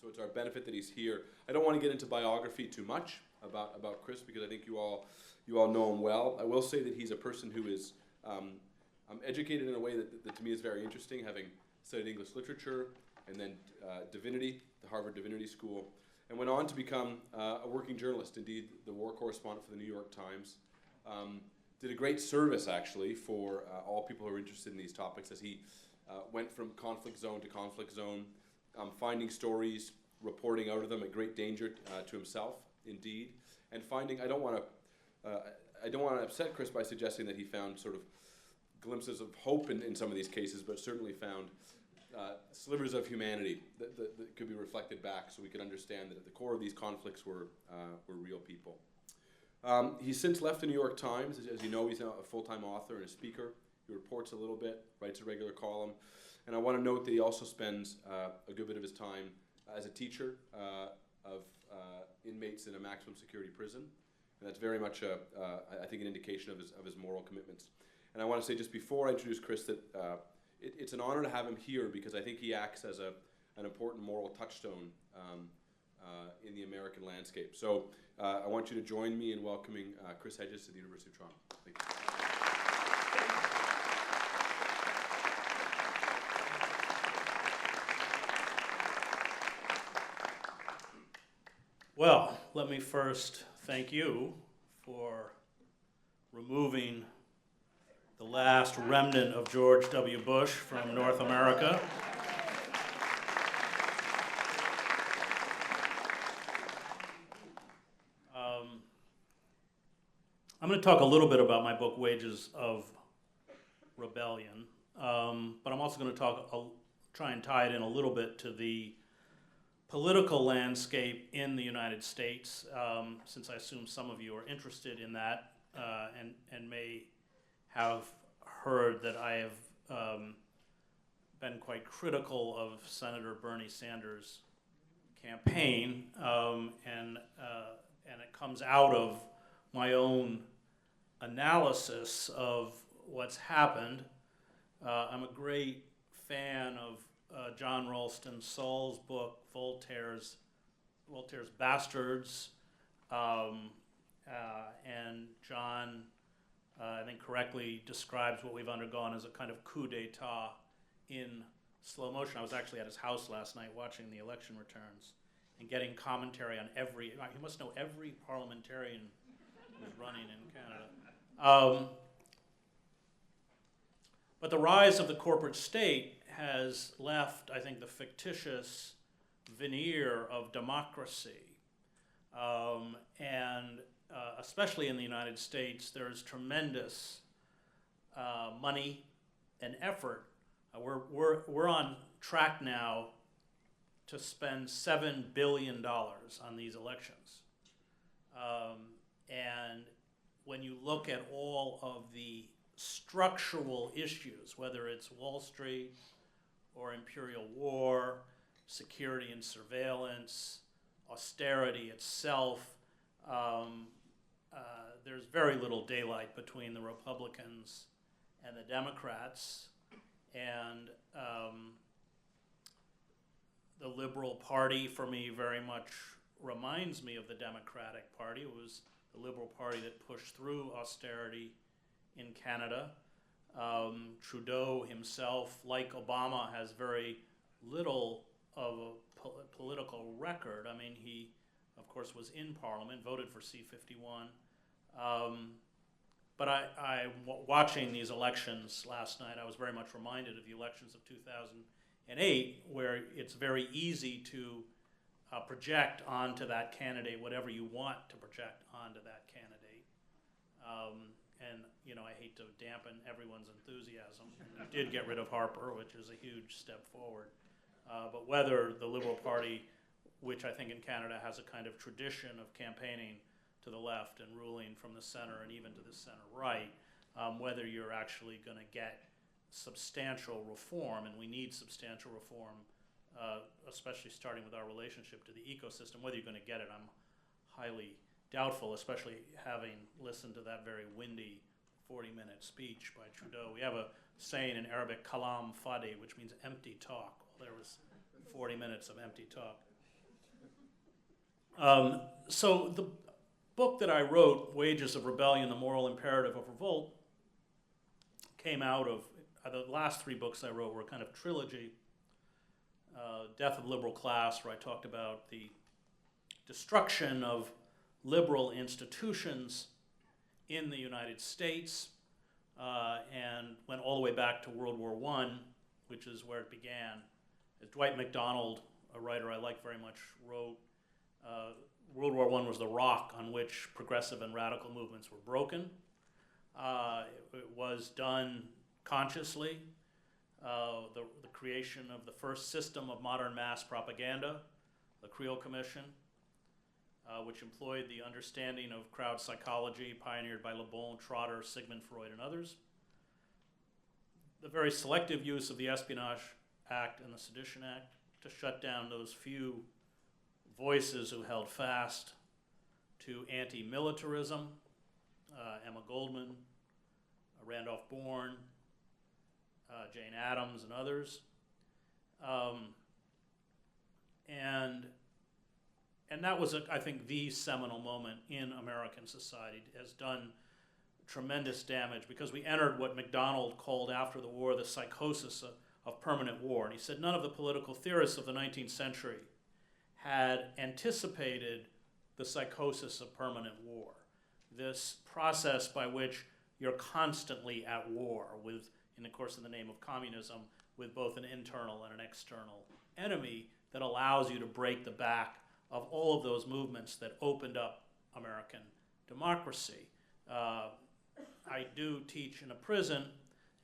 So it's our benefit that he's here. I don't want to get into biography too much about Chris because I think you all know him well. I will say that he's a person who is educated in a way that to me is very interesting, having studied English literature and then divinity, the Harvard Divinity School, and went on to become a working journalist, indeed the war correspondent for the New York Times. Did a great service, actually, for all people who are interested in these topics as he went from conflict zone to conflict zone, finding stories, reporting out of them at great danger to himself, indeed, and finding, I don't want to upset Chris by suggesting that he found sort of glimpses of hope in some of these cases, but certainly found slivers of humanity that could be reflected back so we could understand that at the core of these conflicts were real people. He's since left the New York Times. As you know, he's now a full-time author and a speaker. He reports a little bit, writes a regular column. And I want to note that he also spends a good bit of his time as a teacher of inmates in a maximum security prison. And that's very much, I think, an indication of his moral commitments. And I want to say just before I introduce Chris that it's an honor to have him here because I think he acts as an important moral touchstone in the American landscape. So I want you to join me in welcoming Chris Hedges to the University of Toronto. Thank you. Well, let me first thank you for removing the last remnant of George W. Bush from North America. I'm going to talk a little bit about my book, Wages of Rebellion, but I'm also going to try and tie it in a little bit to the political landscape in the United States, since I assume some of you are interested in that and may have heard that I have been quite critical of Senator Bernie Sanders' campaign, and it comes out of my own analysis of what's happened. I'm a great fan of John Ralston Saul's book, Voltaire's Bastards, and John, I think, correctly describes what we've undergone as a kind of coup d'etat in slow motion. I was actually at his house last night watching the election returns and getting commentary on you must know every parliamentarian who's running in Canada. But the rise of the corporate state has left, I think, the fictitious veneer of democracy. And especially in the United States, there's tremendous money and effort. We're on track now to spend $7 billion on these elections. And when you look at all of the structural issues, whether it's Wall Street or imperial war, security and surveillance, austerity itself, there's very little daylight between the Republicans and the Democrats. And the Liberal Party, for me, very much reminds me of the Democratic Party. It was the Liberal Party that pushed through austerity in Canada. Trudeau himself, like Obama, has very little of a political record. I mean, he, of course, was in Parliament, voted for C-51. But watching these elections last night, I was very much reminded of the elections of 2008, where it's very easy to project onto that candidate whatever you want to project onto that candidate. And, you know, I hate to dampen everyone's enthusiasm. We did get rid of Harper, which is a huge step forward. But whether the Liberal Party, which I think in Canada has a kind of tradition of campaigning to the left and ruling from the center and even to the center right, whether you're actually going to get substantial reform, and we need substantial reform, especially starting with our relationship to the ecosystem. Whether you're going to get it, I'm highly doubtful, especially having listened to that very windy 40-minute speech by Trudeau. We have a saying in Arabic, kalam fadi, which means empty talk. Well, there was 40 minutes of empty talk. So the book that I wrote, Wages of Rebellion, The Moral Imperative of Revolt, came out of, the last three books I wrote were a kind of trilogy. Death of Liberal Class, where I talked about the destruction of liberal institutions in the United States, and went all the way back to World War I, which is where it began. As Dwight MacDonald, a writer I like very much, wrote, World War I was the rock on which progressive and radical movements were broken. It was done consciously. The creation of the first system of modern mass propaganda, the Creel Commission, which employed the understanding of crowd psychology pioneered by Le Bon, Trotter, Sigmund Freud, and others. The very selective use of the Espionage Act and the Sedition Act to shut down those few voices who held fast to anti-militarism, Emma Goldman, Randolph Bourne, Jane Addams, and others. And that was, I think, the seminal moment in American society. It has done tremendous damage because we entered what MacDonald called after the war the psychosis of permanent war. And he said none of the political theorists of the 19th century had anticipated the psychosis of permanent war, this process by which you're constantly at war with, in the name of communism, with both an internal and an external enemy that allows you to break the back of all of those movements that opened up American democracy. I do teach in a prison,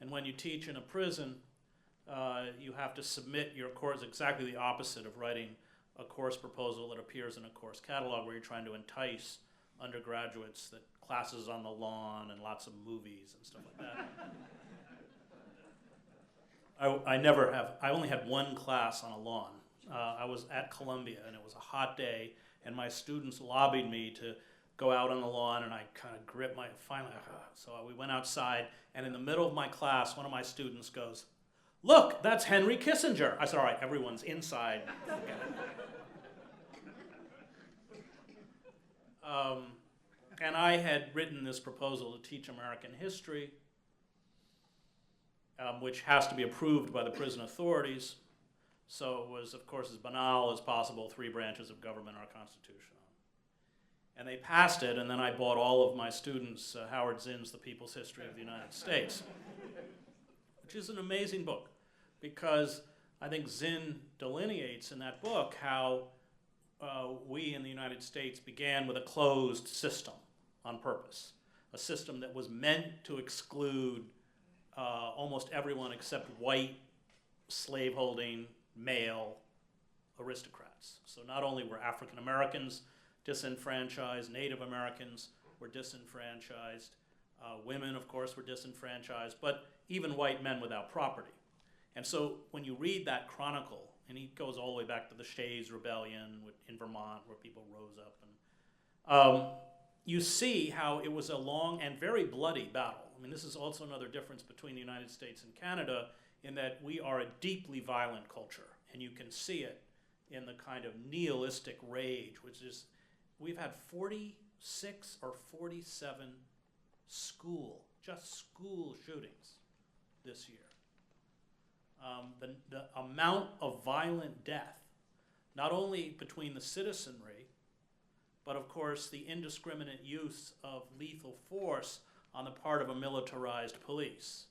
and when you teach in a prison, you have to submit your course exactly the opposite of writing a course proposal that appears in a course catalog where you're trying to entice undergraduates that classes on the lawn and lots of movies and stuff like that. I only had one class on a lawn. I was at Columbia, and it was a hot day, and my students lobbied me to go out on the lawn, and I kind of gripped so we went outside, and in the middle of my class, one of my students goes, "Look, that's Henry Kissinger." I said, "All right, everyone's inside." And I had written this proposal to teach American history, which has to be approved by the prison authorities. So it was, of course, as banal as possible, 3 branches of government, our Constitution. And they passed it, and then I bought all of my students Howard Zinn's The People's History of the United States, which is an amazing book, because I think Zinn delineates in that book how we in the United States began with a closed system on purpose, a system that was meant to exclude almost everyone except white, slaveholding, male aristocrats. So not only were African Americans disenfranchised, Native Americans were disenfranchised, women, of course, were disenfranchised, but even white men without property. And so when you read that chronicle, and he goes all the way back to the Shays Rebellion in Vermont, where people rose up, and you see how it was a long and very bloody battle. I mean, this is also another difference between the United States and Canada, in that we are a deeply violent culture, and you can see it in the kind of nihilistic rage, which is, we've had 46 or 47 school shootings this year. The amount of violent death, not only between the citizenry, but of course the indiscriminate use of lethal force on the part of a militarized police,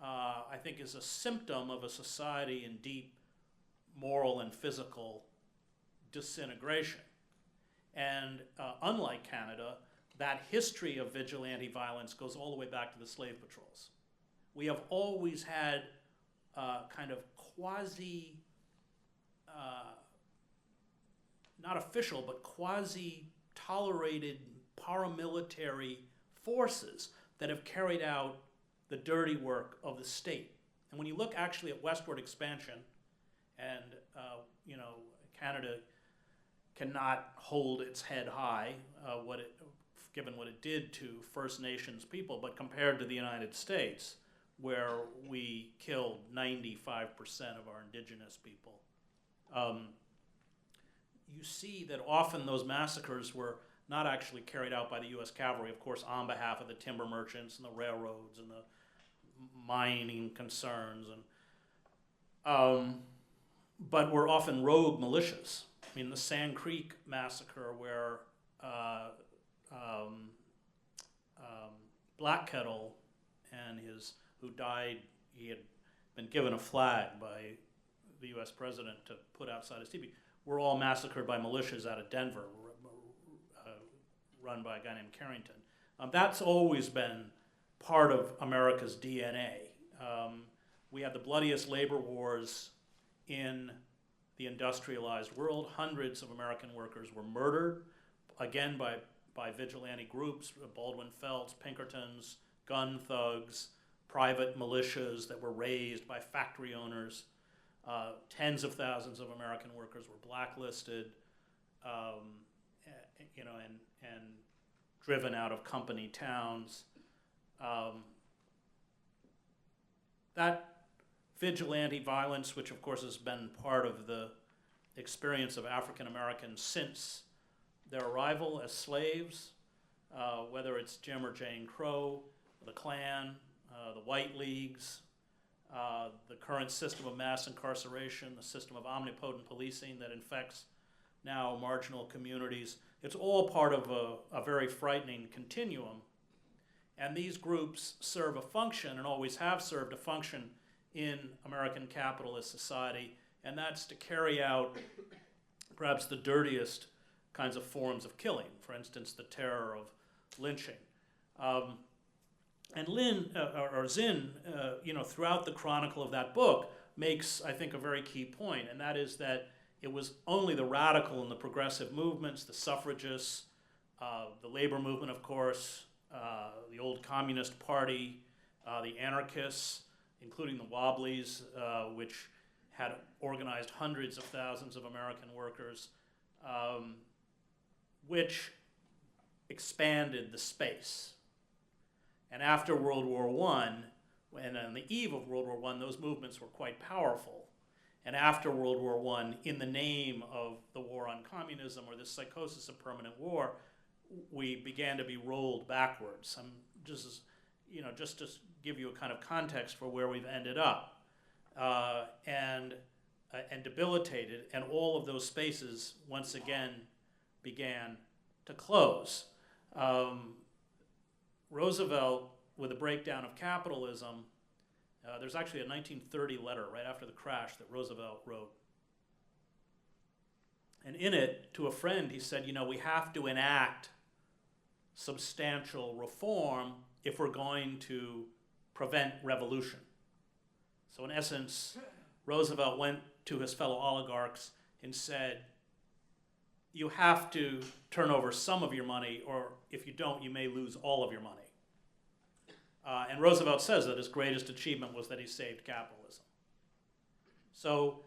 I think is a symptom of a society in deep moral and physical disintegration. And unlike Canada, that history of vigilante violence goes all the way back to the slave patrols. We have always had kind of quasi, not official, but quasi-tolerated paramilitary forces that have carried out the dirty work of the state. And when you look actually at westward expansion, and Canada cannot hold its head high, given what it did to First Nations people, but compared to the United States, where we killed 95% of our indigenous people, you see that often those massacres were not actually carried out by the U.S. cavalry, of course, on behalf of the timber merchants and the railroads and the mining concerns, but were often rogue militias. I mean, the Sand Creek massacre, where Black Kettle and who died, he had been given a flag by the U.S. president to put outside his teepee, were all massacred by militias out of Denver, run by a guy named Carrington. That's always been part of America's DNA. We had the bloodiest labor wars in the industrialized world. Hundreds of American workers were murdered, again by vigilante groups, Baldwin Felts, Pinkertons, gun thugs, private militias that were raised by factory owners. Tens of thousands of American workers were blacklisted, and driven out of company towns. That vigilante violence, which of course has been part of the experience of African Americans since their arrival as slaves, whether it's Jim or Jane Crow, the Klan, the White Leagues, the current system of mass incarceration, the system of omnipotent policing that infects now marginal communities. It's all part of a very frightening continuum. And these groups serve a function, and always have served a function, in American capitalist society, and that's to carry out perhaps the dirtiest kinds of forms of killing, for instance, the terror of lynching. And Zinn, throughout the chronicle of that book, makes, I think, a very key point, and that is that it was only the radical and the progressive movements, the suffragists, the labor movement, of course, the old Communist Party, the anarchists, including the Wobblies, which had organized hundreds of thousands of American workers, which expanded the space. And after World War I, and on the eve of World War I, those movements were quite powerful. And after World War I, in the name of the war on communism or this psychosis of permanent war, we began to be rolled backwards. Just to give you a kind of context for where we've ended up, and debilitated, and all of those spaces once again began to close. Roosevelt, with a breakdown of capitalism, there's actually a 1930 letter right after the crash that Roosevelt wrote. And in it, to a friend, he said, we have to enact substantial reform if we're going to prevent revolution. So in essence, Roosevelt went to his fellow oligarchs and said, you have to turn over some of your money, or if you don't, you may lose all of your money. And Roosevelt says that his greatest achievement was that he saved capitalism. So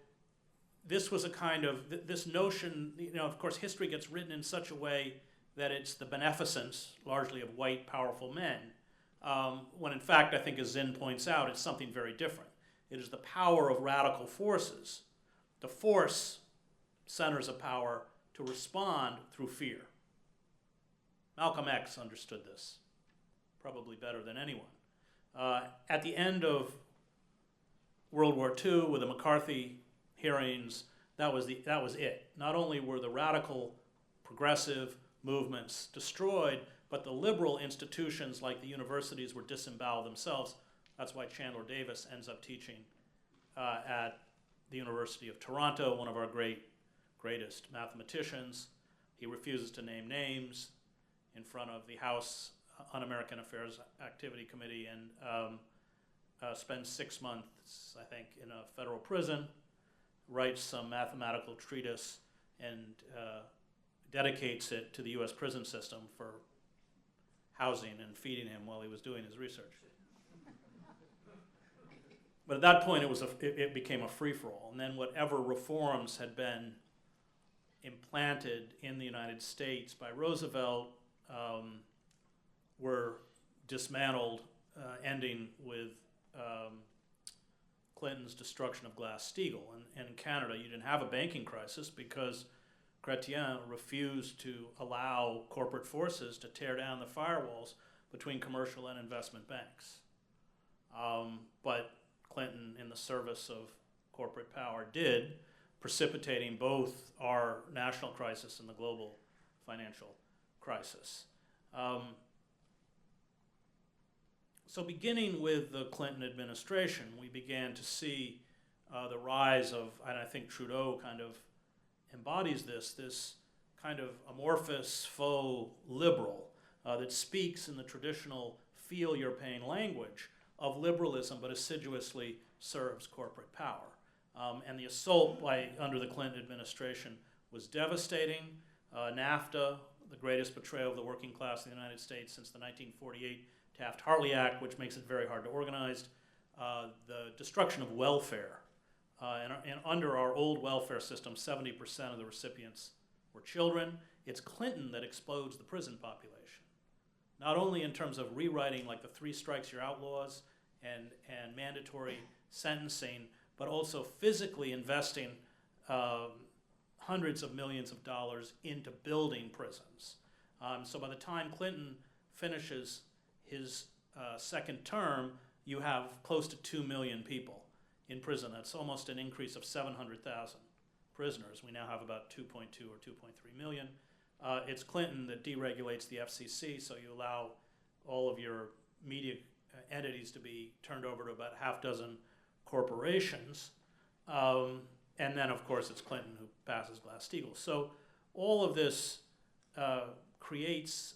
this was a kind of, this notion, of course, history gets written in such a way that it's the beneficence, largely of white, powerful men, when in fact, I think as Zinn points out, it's something very different. It is the power of radical forces. The force centers of power to respond through fear. Malcolm X understood this probably better than anyone. At the end of World War II, with the McCarthy hearings, that was it. Not only were the radical progressive movements destroyed, but the liberal institutions like the universities were disemboweled themselves. That's why Chandler Davis ends up teaching at the University of Toronto, one of our greatest mathematicians. He refuses to name names in front of the House Un-American Affairs Activity Committee, and spends 6 months, I think, in a federal prison, writes some mathematical treatise, and dedicates it to the U.S. prison system for housing and feeding him while he was doing his research. But at that point, it became a free-for-all. And then whatever reforms had been implanted in the United States by Roosevelt were dismantled, ending with Clinton's destruction of Glass-Steagall. And in Canada, you didn't have a banking crisis because Chrétien refused to allow corporate forces to tear down the firewalls between commercial and investment banks. But Clinton, in the service of corporate power, did, precipitating both our national crisis and the global financial crisis. So beginning with the Clinton administration, we began to see the rise of, and I think Trudeau kind of embodies this kind of amorphous faux liberal that speaks in the traditional feel your pain language of liberalism, but assiduously serves corporate power. And the assault under the Clinton administration was devastating. NAFTA, the greatest betrayal of the working class in the United States since the 1948 Taft-Hartley Act, which makes it very hard to organize. The destruction of welfare. And under our old welfare system, 70% of the recipients were children. It's Clinton that explodes the prison population. Not only in terms of rewriting like the 3 strikes you're out laws and mandatory sentencing, but also physically investing hundreds of millions of dollars into building prisons. So by the time Clinton finishes his second term, you have close to 2 million people in prison. That's almost an increase of 700,000 prisoners. We now have about 2.2 or 2.3 million. It's Clinton that deregulates the FCC, so you allow all of your media entities to be turned over to about half dozen corporations. And then, of course, it's Clinton who passes Glass-Steagall. So all of this creates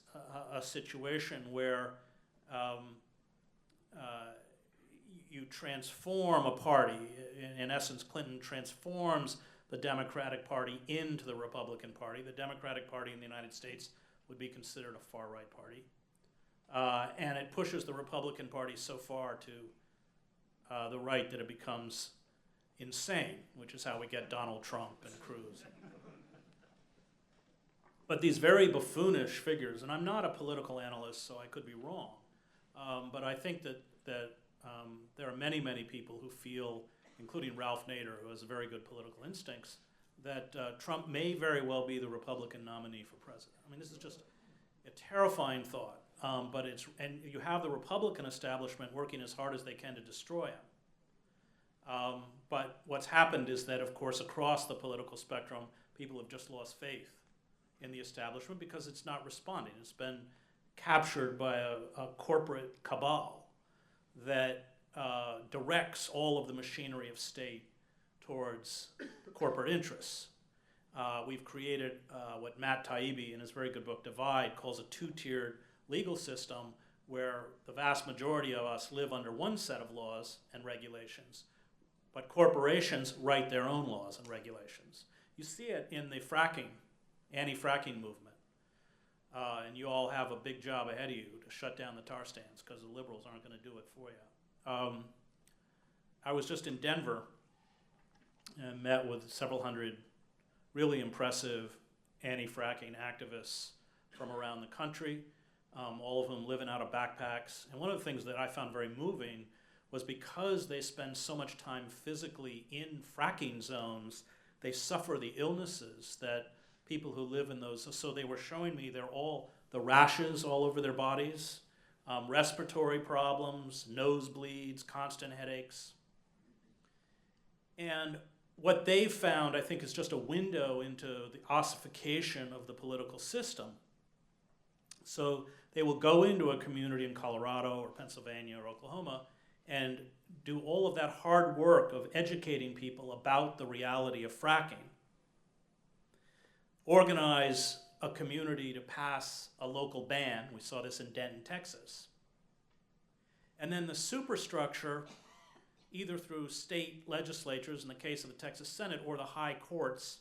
a situation where you transform a party. In essence, Clinton transforms the Democratic Party into the Republican Party. The Democratic Party in the United States would be considered a far-right party. And it pushes the Republican Party so far to the right that it becomes insane, which is how we get Donald Trump and Cruz. But these very buffoonish figures, and I'm not a political analyst, so I could be wrong, but I think that there are many, many people who feel, including Ralph Nader, who has very good political instincts, that Trump may very well be the Republican nominee for president. I mean, this is just a terrifying thought, and you have the Republican establishment working as hard as they can to destroy him. But what's happened is that, of course, across the political spectrum, people have just lost faith in the establishment because it's not responding. It's been captured by a corporate cabal that directs all of the machinery of state towards corporate interests. We've created what Matt Taibbi, in his very good book, Divide, calls a 2-tiered legal system where the vast majority of us live under one set of laws and regulations, but corporations write their own laws and regulations. You see it in the anti-fracking movement. And you all have a big job ahead of you to shut down the tar sands because the liberals aren't going to do it for you. I was just in Denver and met with several hundred really impressive anti-fracking activists from around the country, all of whom living out of backpacks. And one of the things that I found very moving was because they spend so much time physically in fracking zones, they suffer the illnesses that people who live in those. So they were showing me the rashes all over their bodies, respiratory problems, nosebleeds, constant headaches. And what they found, I think, is just a window into the ossification of the political system. So they will go into a community in Colorado or Pennsylvania or Oklahoma and do all of that hard work of educating people about the reality of fracking, organize a community to pass a local ban. We saw this in Denton, Texas. And then the superstructure, either through state legislatures, in the case of the Texas Senate, or the high courts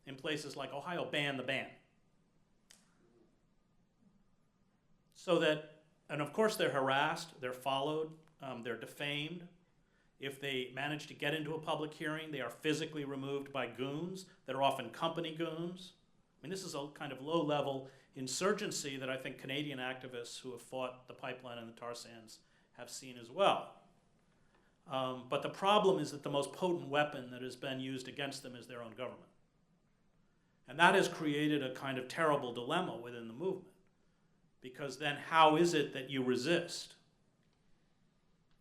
in places like Ohio, ban the ban. So that, and of course they're harassed, they're followed, they're defamed. If they manage to get into a public hearing, they are physically removed by goons that are often company goons. I mean, this is a kind of low-level insurgency that I think Canadian activists who have fought the pipeline and the tar sands have seen as well. But the problem is that the most potent weapon that has been used against them is their own government. And that has created a kind of terrible dilemma within the movement, because then how is it that you resist?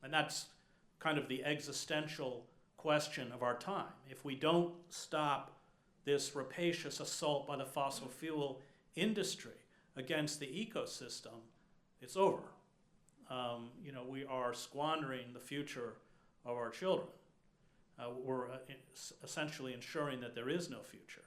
And that's kind of the existential question of our time. If we don't stop this rapacious assault by the fossil fuel industry against the ecosystem, it's over. We are squandering the future of our children. We're essentially ensuring that there is no future.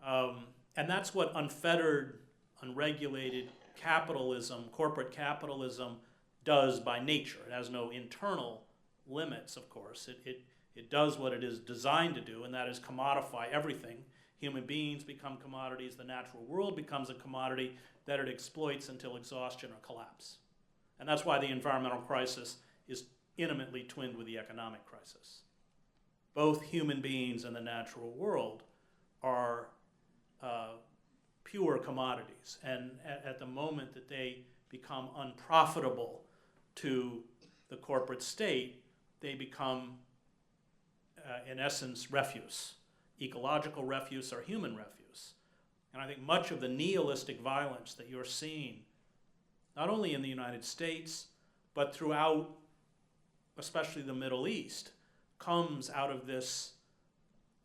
And that's what unfettered, unregulated capitalism, corporate capitalism, does by nature. It has no internal limits, of course. It does what it is designed to do, and that is commodify everything. Human beings become commodities. The natural world becomes a commodity that it exploits until exhaustion or collapse. And that's why the environmental crisis is intimately twinned with the economic crisis. Both human beings and the natural world are pure commodities. And at the moment that they become unprofitable to the corporate state, they become, in essence, refuse. Ecological refuse or human refuse. And I think much of the nihilistic violence that you're seeing, not only in the United States, but throughout, especially the Middle East, comes out of this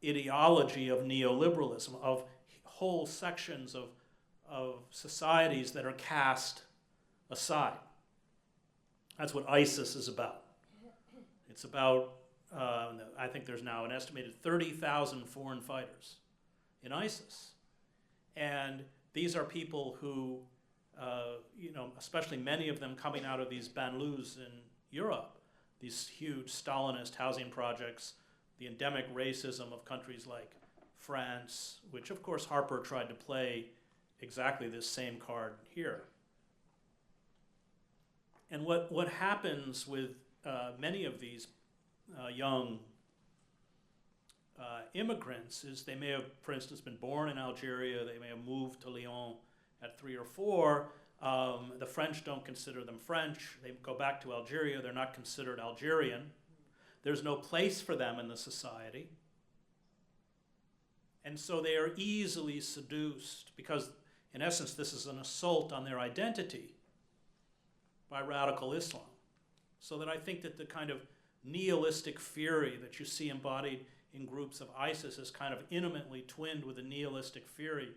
ideology of neoliberalism, of whole sections of societies that are cast aside. That's what ISIS is about. It's about, I think there's now an estimated 30,000 foreign fighters in ISIS. And these are people who, especially many of them coming out of these banlieues in Europe, these huge Stalinist housing projects, the endemic racism of countries like France, which of course Harper tried to play exactly this same card here. And what happens with many of these young immigrants is they may have, for instance, been born in Algeria, they may have moved to Lyon at 3 or 4. The French don't consider them French. They go back to Algeria, they're not considered Algerian. There's no place for them in the society. And so they are easily seduced because, in essence, this is an assault on their identity by radical Islam. So that I think that the kind of nihilistic fury that you see embodied in groups of ISIS is kind of intimately twinned with the nihilistic fury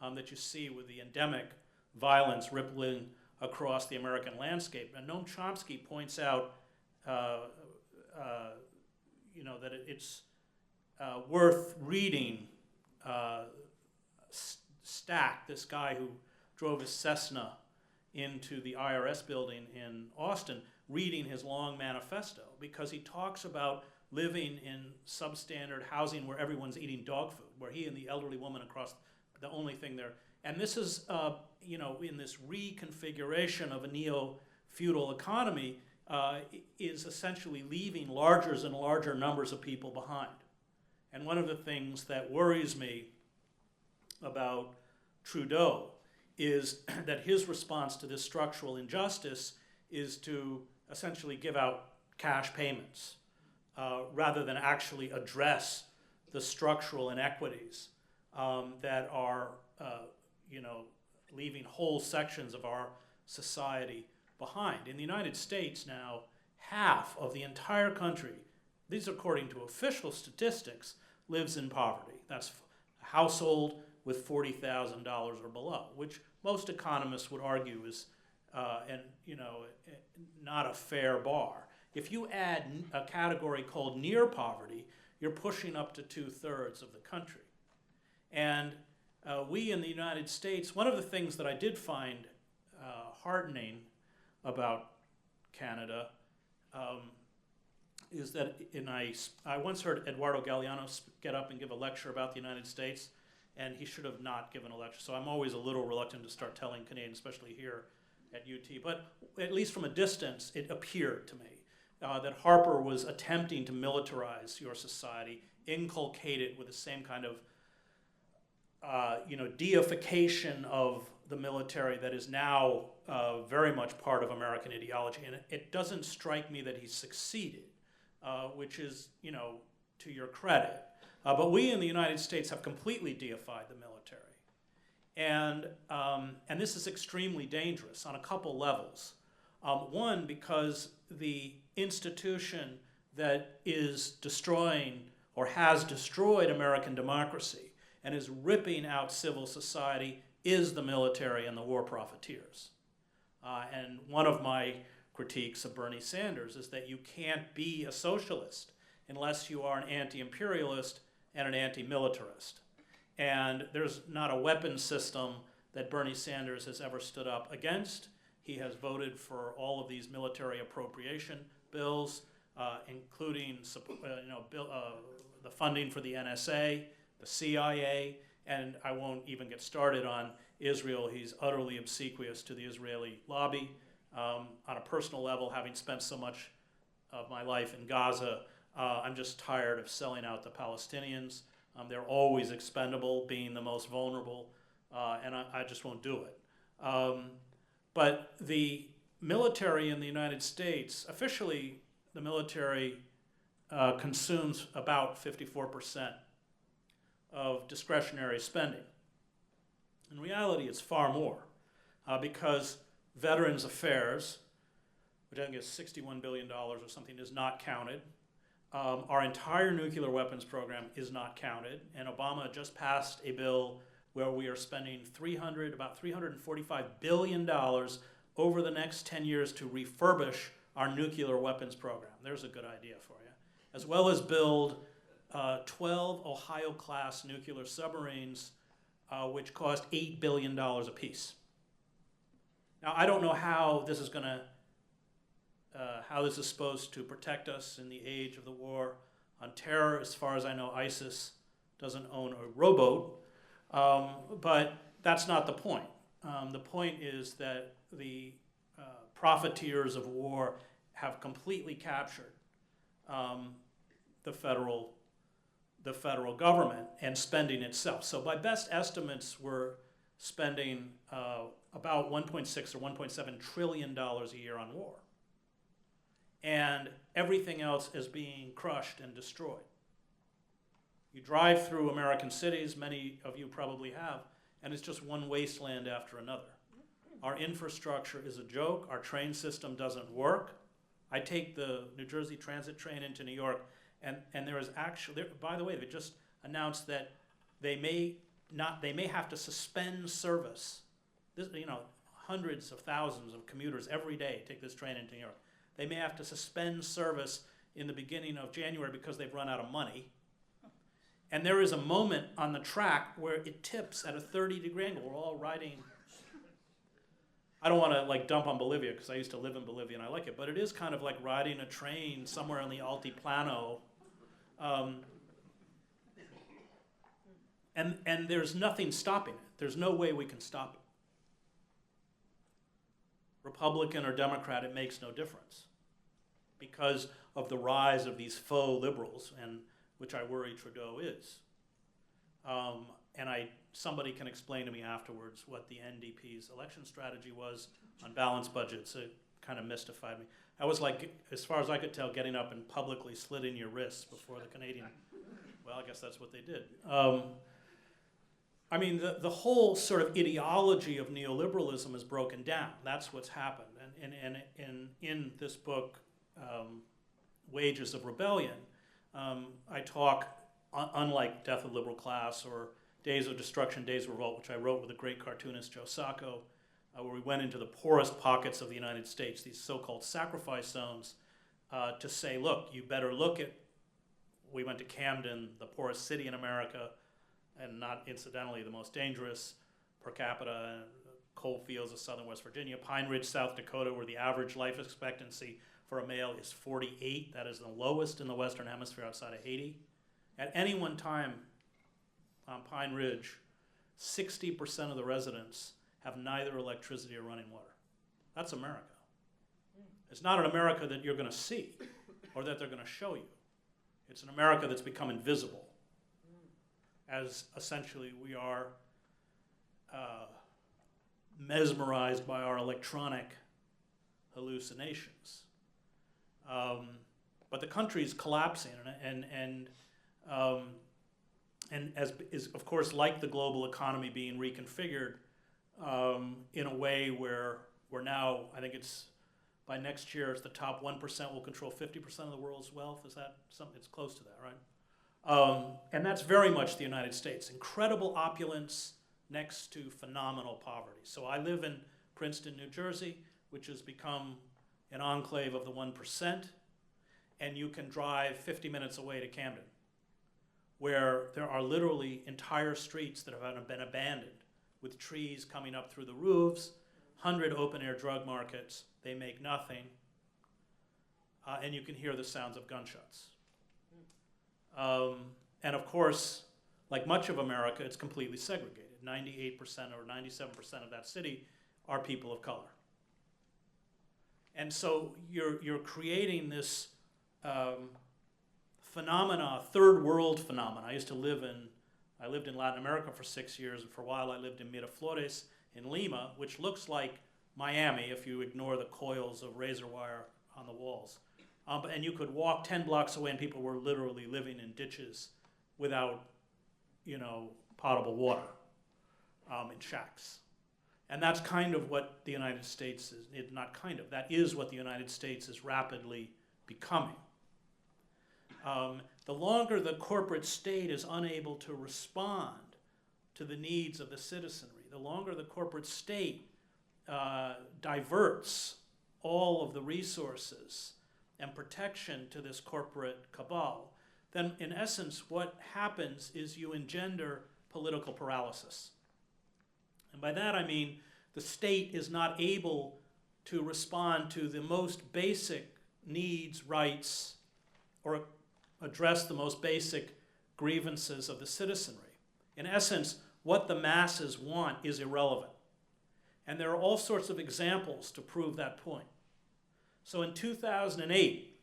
that you see with the endemic violence rippling across the American landscape. And Noam Chomsky points out, that it's worth reading Stack, this guy who drove his Cessna into the IRS building in Austin, reading his long manifesto, because he talks about living in substandard housing where everyone's eating dog food, where he and the elderly woman across the only thing there. And this is, in this reconfiguration of a neo-feudal economy, is essentially leaving larger and larger numbers of people behind. And one of the things that worries me about Trudeau is that his response to this structural injustice is to essentially give out cash payments rather than actually address the structural inequities that are, leaving whole sections of our society behind. In the United States now, half of the entire country, these according to official statistics, lives in poverty. That's a household with $40,000 or below, which most economists would argue is, not a fair bar. If you add a category called near poverty, you're pushing up to 2/3 of the country. And we in the United States, one of the things that I did find heartening about Canada is that I once heard Eduardo Galeano get up and give a lecture about the United States, and he should have not given a lecture. So I'm always a little reluctant to start telling Canadians, especially here at UT. But at least from a distance, it appeared to me that Harper was attempting to militarize your society, inculcate it with the same kind of deification of the military that is now very much part of American ideology. And it doesn't strike me that he's succeeded, which is, to your credit. But we in the United States have completely deified the military. And this is extremely dangerous on a couple levels. One, because the institution that is destroying or has destroyed American democracy and is ripping out civil society is the military and the war profiteers. And one of my critiques of Bernie Sanders is that you can't be a socialist unless you are an anti-imperialist and an anti-militarist. And there's not a weapons system that Bernie Sanders has ever stood up against. He has voted for all of these military appropriation bills, including the funding for the NSA, the CIA, and I won't even get started on Israel. He's utterly obsequious to the Israeli lobby. On a personal level, having spent so much of my life in Gaza, I'm just tired of selling out the Palestinians. They're always expendable, being the most vulnerable, and I just won't do it. But the military in the United States, officially the military consumes about 54% of discretionary spending. In reality, it's far more, because Veterans Affairs, which I think is $61 billion or something, is not counted. Our entire nuclear weapons program is not counted, and Obama just passed a bill where we are spending about $345 billion over the next 10 years to refurbish our nuclear weapons program. There's a good idea for you. As well as build 12 Ohio-class nuclear submarines, which cost $8 billion apiece. Now, I don't know how this is supposed to protect us in the age of the war on terror. As far as I know, ISIS doesn't own a rowboat, but that's not the point. The point is that the profiteers of war have completely captured the federal government and spending itself. So by best estimates, we're spending about $1.6 or $1.7 trillion a year on war. And everything else is being crushed and destroyed. You drive through American cities, many of you probably have, and it's just one wasteland after another. Our infrastructure is a joke. Our train system doesn't work. I take the New Jersey Transit train into New York, and there is actually, by the way, they just announced that they may have to suspend service. This, hundreds of thousands of commuters every day take this train into New York. They may have to suspend service in the beginning of January because they've run out of money. And there is a moment on the track where it tips at a 30-degree angle. We're all riding. I don't want to dump on Bolivia because I used to live in Bolivia and I like it, but it is kind of like riding a train somewhere in the Altiplano. And there's nothing stopping it. There's no way we can stop it. Republican or Democrat, it makes no difference because of the rise of these faux liberals, and which I worry Trudeau is. And somebody can explain to me afterwards what the NDP's election strategy was on balanced budgets. It kind of mystified me. I was as far as I could tell, getting up and publicly slitting your wrists before the Canadian. Well, I guess that's what they did. The whole sort of ideology of neoliberalism is broken down. That's what's happened. And in this book, Wages of Rebellion, I talk, unlike Death of the Liberal Class or Days of Destruction, Days of Revolt, which I wrote with the great cartoonist Joe Sacco, where we went into the poorest pockets of the United States, these so-called sacrifice zones, to say, look, you better look at, we went to Camden, the poorest city in America, and not incidentally the most dangerous per capita, coal fields of southern West Virginia, Pine Ridge, South Dakota, where the average life expectancy for a male is 48. That is the lowest in the Western Hemisphere outside of Haiti. At any one time on Pine Ridge, 60% of the residents have neither electricity or running water. That's America. It's not an America that you're going to see or that they're going to show you. It's an America that's become invisible, as essentially we are mesmerized by our electronic hallucinations. But the country is collapsing, and and as is, of course, like the global economy being reconfigured in a way where we're now, I think it's, by next year, it's the top 1% will control 50% of the world's wealth. Is that something? It's close to that, right? And that's very much the United States. Incredible opulence next to phenomenal poverty. So I live in Princeton, New Jersey, which has become an enclave of the 1%, and you can drive 50 minutes away to Camden, where there are literally entire streets that have been abandoned with trees coming up through the roofs, 100 open-air drug markets. They make nothing, and you can hear the sounds of gunshots. And of course, like much of America, it's completely segregated. 98% or 97% of that city are people of color. And so you're creating this phenomena, third world phenomena. I lived in Latin America for 6 years, and for a while I lived in Miraflores in Lima, which looks like Miami if you ignore the coils of razor wire on the walls. And you could walk 10 blocks away and people were literally living in ditches without, potable water in shacks. And that's kind of what the United States is, not kind of, that is what the United States is rapidly becoming. The longer the corporate state is unable to respond to the needs of the citizenry, the longer the corporate state diverts all of the resources and protection to this corporate cabal, then in essence what happens is you engender political paralysis. And by that I mean the state is not able to respond to the most basic needs, rights, or address the most basic grievances of the citizenry. In essence, what the masses want is irrelevant. And there are all sorts of examples to prove that point. So in 2008,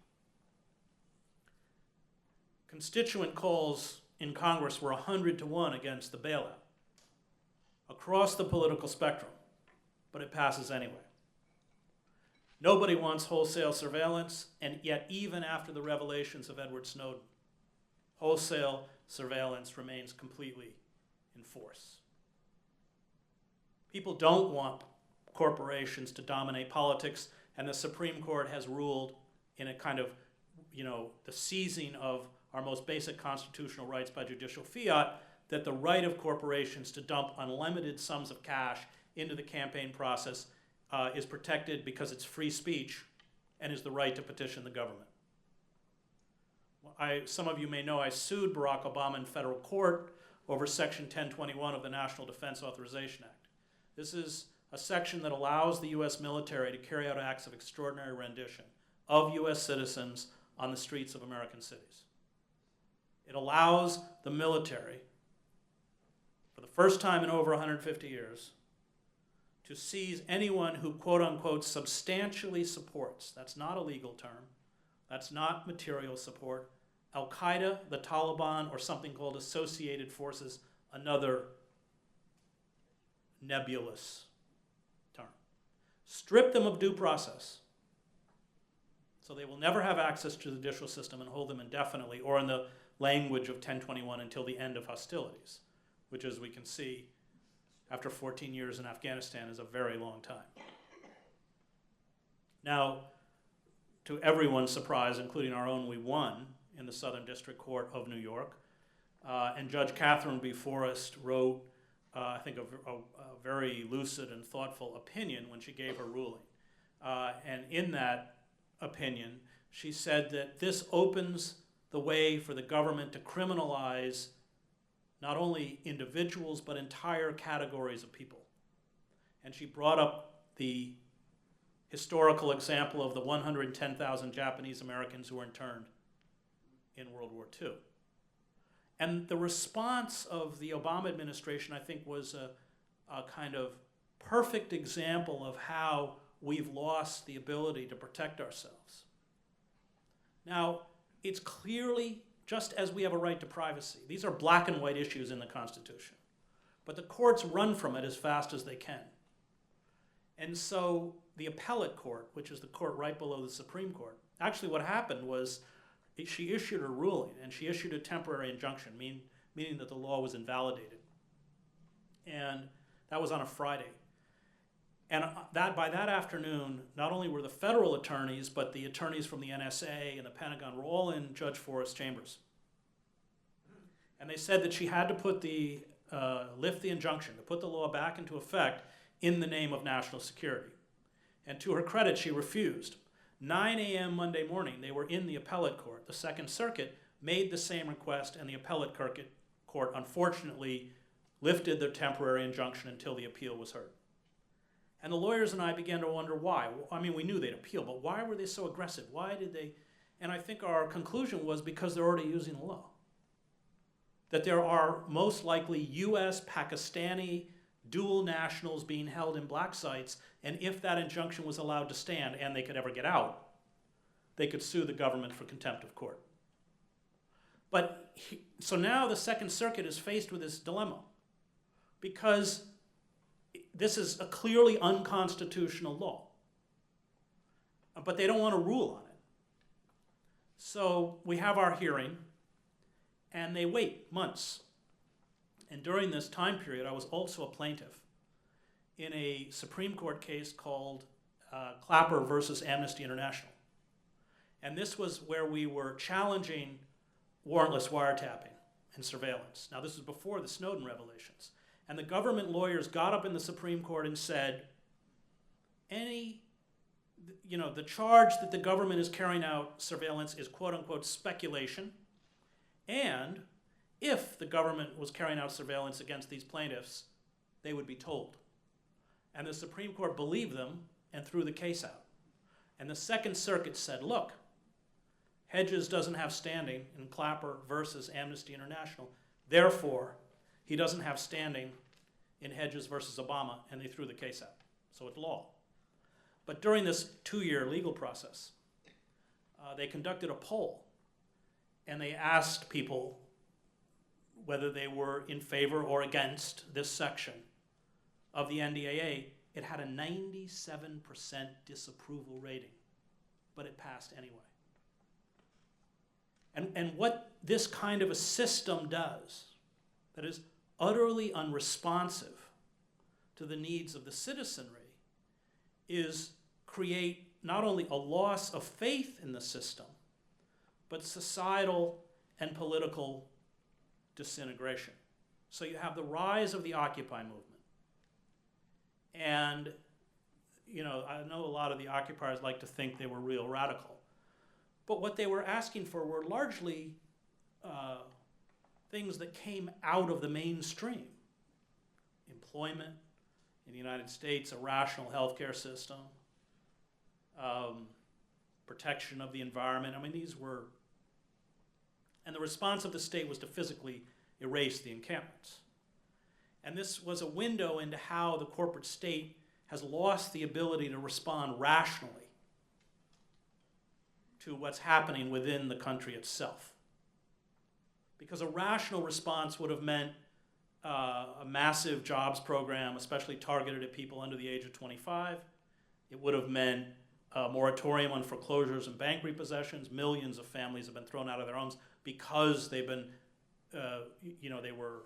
constituent calls in Congress were 100-1 against the bailout across the political spectrum, but it passes anyway. Nobody wants wholesale surveillance, and yet even after the revelations of Edward Snowden, wholesale surveillance remains completely in force. People don't want corporations to dominate politics, and the Supreme Court has ruled in a kind of, the seizing of our most basic constitutional rights by judicial fiat, that the right of corporations to dump unlimited sums of cash into the campaign process is protected because it's free speech and is the right to petition the government. Some of you may know I sued Barack Obama in federal court over Section 1021 of the National Defense Authorization Act. This is a section that allows the U.S. military to carry out acts of extraordinary rendition of U.S. citizens on the streets of American cities. It allows the military, for the first time in over 150 years, to seize anyone who, quote unquote, substantially supports, that's not a legal term, that's not material support, Al-Qaeda, the Taliban, or something called associated forces, another nebulous term. Strip them of due process, so they will never have access to the judicial system, and hold them indefinitely, or in the language of 1021, until the end of hostilities, which, as we can see, after 14 years in Afghanistan, is a very long time. Now, to everyone's surprise, including our own, we won in the Southern District Court of New York. And Judge Catherine B. Forrest wrote, I think, a very lucid and thoughtful opinion when she gave her ruling. And in that opinion, she said that this opens the way for the government to criminalize not only individuals, but entire categories of people. And she brought up the historical example of the 110,000 Japanese Americans who were interned in World War II. And the response of the Obama administration, I think, was a kind of perfect example of how we've lost the ability to protect ourselves. Now, it's clearly, just as we have a right to privacy, these are black and white issues in the Constitution, but the courts run from it as fast as they can. And so the appellate court, which is the court right below the Supreme Court, actually what happened was she issued a ruling, and she issued a temporary injunction, meaning that the law was invalidated. And that was on a Friday. And by that afternoon, not only were the federal attorneys, but the attorneys from the NSA and the Pentagon were all in Judge Forrest's chambers. And they said that she had to put lift the injunction, to put the law back into effect in the name of national security. And to her credit, she refused. 9 a.m. Monday morning, they were in the appellate court. The Second Circuit made the same request, and the appellate court unfortunately lifted the temporary injunction until the appeal was heard. And the lawyers and I began to wonder why. I mean, we knew they'd appeal, but why were they so aggressive? Why did they? And I think our conclusion was because they're already using the law. That there are most likely US, Pakistani, dual nationals being held in black sites, and if that injunction was allowed to stand and they could ever get out, they could sue the government for contempt of court. So now the Second Circuit is faced with this dilemma, because this is a clearly unconstitutional law, but they don't want to rule on it. So we have our hearing, and they wait months. And during this time period, I was also a plaintiff in a Supreme Court case called Clapper versus Amnesty International. And this was where we were challenging warrantless wiretapping and surveillance. Now, this was before the Snowden revelations. And the government lawyers got up in the Supreme Court and said, the charge that the government is carrying out surveillance is quote unquote speculation. And if the government was carrying out surveillance against these plaintiffs, they would be told. And the Supreme Court believed them and threw the case out. And the Second Circuit said, look, Hedges doesn't have standing in Clapper versus Amnesty International. Therefore, he doesn't have standing in Hedges versus Obama, and they threw the case out. So it's law. But during this 2-year legal process, they conducted a poll, and they asked people whether they were in favor or against this section of the NDAA. It had a 97% disapproval rating, but it passed anyway. And what this kind of a system does, that is utterly unresponsive to the needs of the citizenry, is create not only a loss of faith in the system, but societal and political disintegration. So you have the rise of the Occupy movement. And, I know a lot of the occupiers like to think they were real radical. But what they were asking for were largely things that came out of the mainstream. Employment in the United States, a rational healthcare system, protection of the environment. I mean, these were, and the response of the state was to physically erase the encampments. And this was a window into how the corporate state has lost the ability to respond rationally to what's happening within the country itself. Because a rational response would have meant a massive jobs program, especially targeted at people under the age of 25. It would have meant a moratorium on foreclosures and bank repossessions. Millions of families have been thrown out of their homes because they've been, they were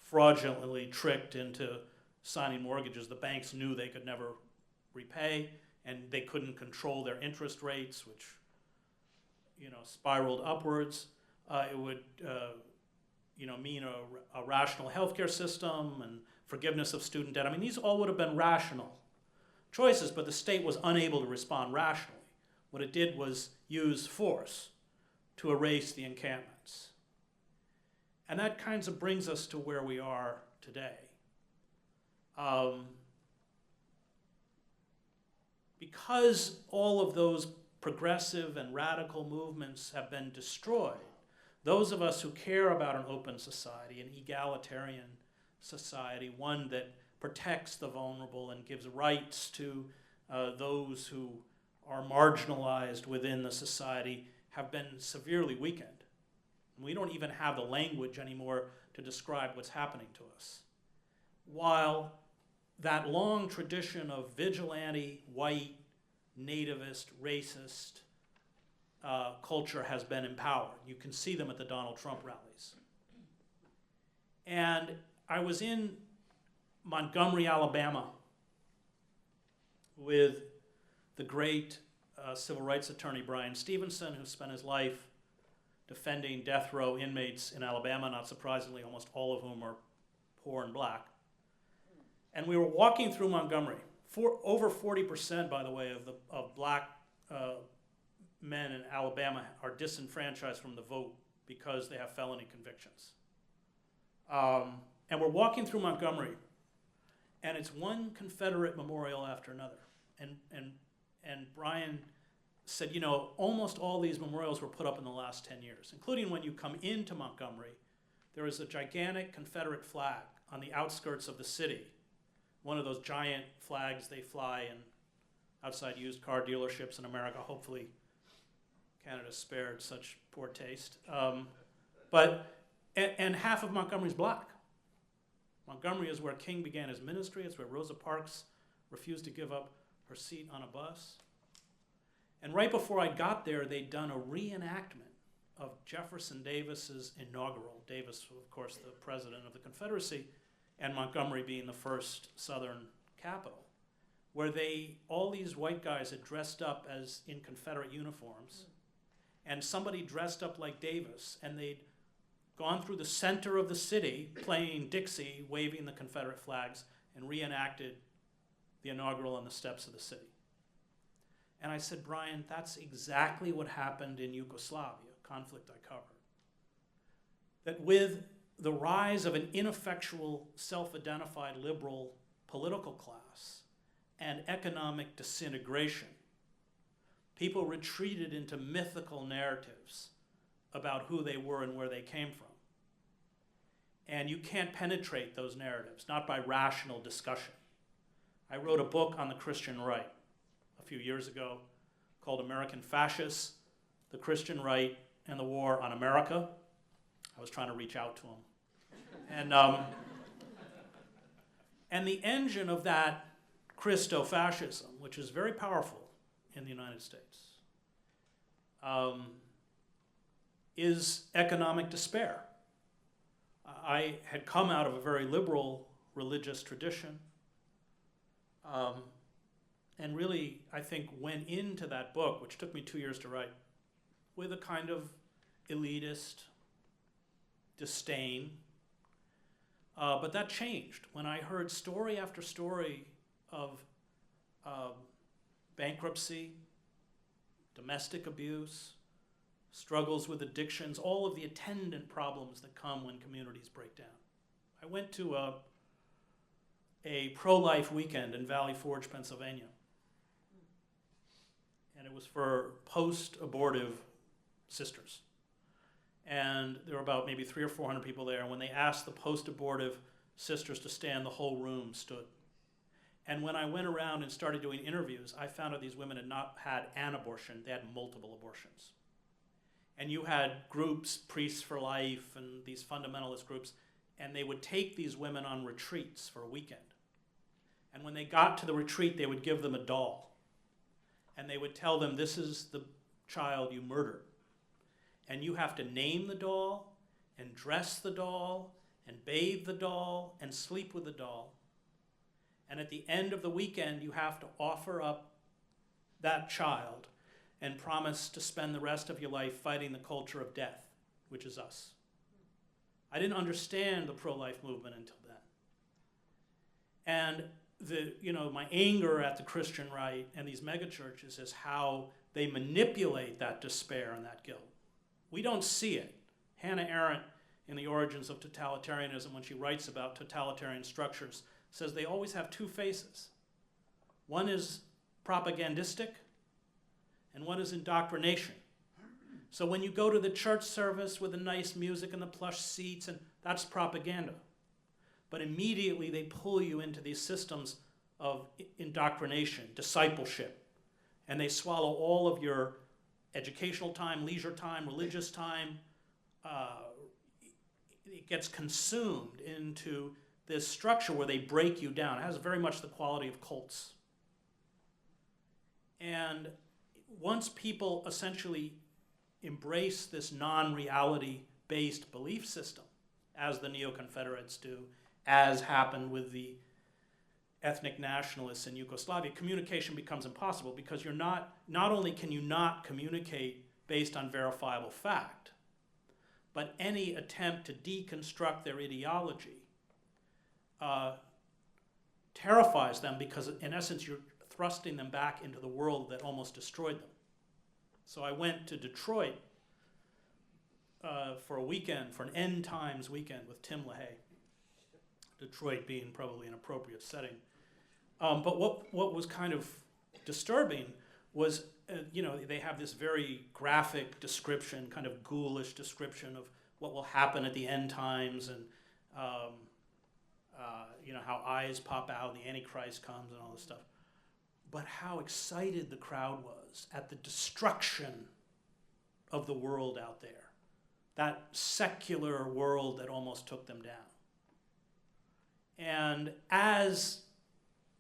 fraudulently tricked into signing mortgages the banks knew they could never repay, and they couldn't control their interest rates, which, spiraled upwards. It would, mean a rational healthcare system and forgiveness of student debt. I mean, these all would have been rational choices, but the state was unable to respond rationally. What it did was use force to erase the encampments. And that kind of brings us to where we are today. Because all of those progressive and radical movements have been destroyed, those of us who care about an open society, an egalitarian society, one that protects the vulnerable and gives rights to those who are marginalized within the society, have been severely weakened. We don't even have the language anymore to describe what's happening to us. While that long tradition of vigilante, white, nativist, racist culture has been empowered. You can see them at the Donald Trump rallies. And I was in Montgomery, Alabama, with the great civil rights attorney Brian Stevenson, who spent his life defending death row inmates in Alabama, not surprisingly, almost all of whom are poor and black. And we were walking through Montgomery. Over 40%, by the way, of black men in Alabama are disenfranchised from the vote because they have felony convictions. And we're walking through Montgomery, and it's one Confederate memorial after another. And Brian said, you know, almost all these memorials were put up in the last 10 years, including when you come into Montgomery, there is a gigantic Confederate flag on the outskirts of the city, one of those giant flags they fly in outside used car dealerships in America. Hopefully Canada spared such poor taste. And half of Montgomery is black. Montgomery is where King began his ministry. It's where Rosa Parks refused to give up her seat on a bus. And right before I got there, they'd done a reenactment of Jefferson Davis's inaugural. Davis, of course, the president of the Confederacy, and Montgomery being the first Southern capital, where all these white guys had dressed up as in Confederate uniforms, and somebody dressed up like Davis, and they'd gone through the center of the city playing Dixie, waving the Confederate flags, and reenacted the inaugural on the steps of the city. And I said, Brian, that's exactly what happened in Yugoslavia, a conflict I covered. That with the rise of an ineffectual, self-identified liberal political class and economic disintegration, people retreated into mythical narratives about who they were and where they came from. And you can't penetrate those narratives, not by rational discussion. I wrote a book on the Christian right a few years ago called American Fascists, the Christian Right, and the War on America. I was trying to reach out to him. And the engine of that Christo-fascism, which is very powerful in the United States, is economic despair. I had come out of a very liberal religious tradition, and really, I think, went into that book, which took me 2 years to write, with a kind of elitist disdain. But that changed when I heard story after story of bankruptcy, domestic abuse, struggles with addictions, all of the attendant problems that come when communities break down. I went to a pro-life weekend in Valley Forge, Pennsylvania. And it was for post-abortive sisters. And there were about maybe 300 or 400 people there. And when they asked the post-abortive sisters to stand, the whole room stood. And when I went around and started doing interviews, I found out these women had not had an abortion, they had multiple abortions. And you had groups, Priests for Life, and these fundamentalist groups, and they would take these women on retreats for a weekend. And when they got to the retreat, they would give them a doll. And they would tell them, this is the child you murdered. And you have to name the doll, and dress the doll, and bathe the doll, and sleep with the doll. And at the end of the weekend, you have to offer up that child and promise to spend the rest of your life fighting the culture of death, which is us. I didn't understand the pro-life movement until then. And my anger at the Christian right and these megachurches is how they manipulate that despair and that guilt. We don't see it. Hannah Arendt, in The Origins of Totalitarianism, when she writes about totalitarian structures, says they always have two faces. One is propagandistic, and one is indoctrination. So when you go to the church service with the nice music and the plush seats, and that's propaganda. But immediately they pull you into these systems of indoctrination, discipleship, and they swallow all of your educational time, leisure time, religious time. It gets consumed into this structure where they break you down. It has very much the quality of cults. And once people essentially embrace this non-reality based belief system as the Neo-Confederates do, as happened with the ethnic nationalists in Yugoslavia, communication becomes impossible because you're not only can you not communicate based on verifiable fact, but any attempt to deconstruct their ideology terrifies them because, in essence, you're thrusting them back into the world that almost destroyed them. So I went to Detroit for a weekend, for an end times weekend with Tim LaHaye. Detroit being probably an appropriate setting. But what was kind of disturbing was, they have this very graphic description, kind of ghoulish description of what will happen at the end times, and how eyes pop out, the Antichrist comes, and all this stuff. But how excited the crowd was at the destruction of the world out there, that secular world that almost took them down. And as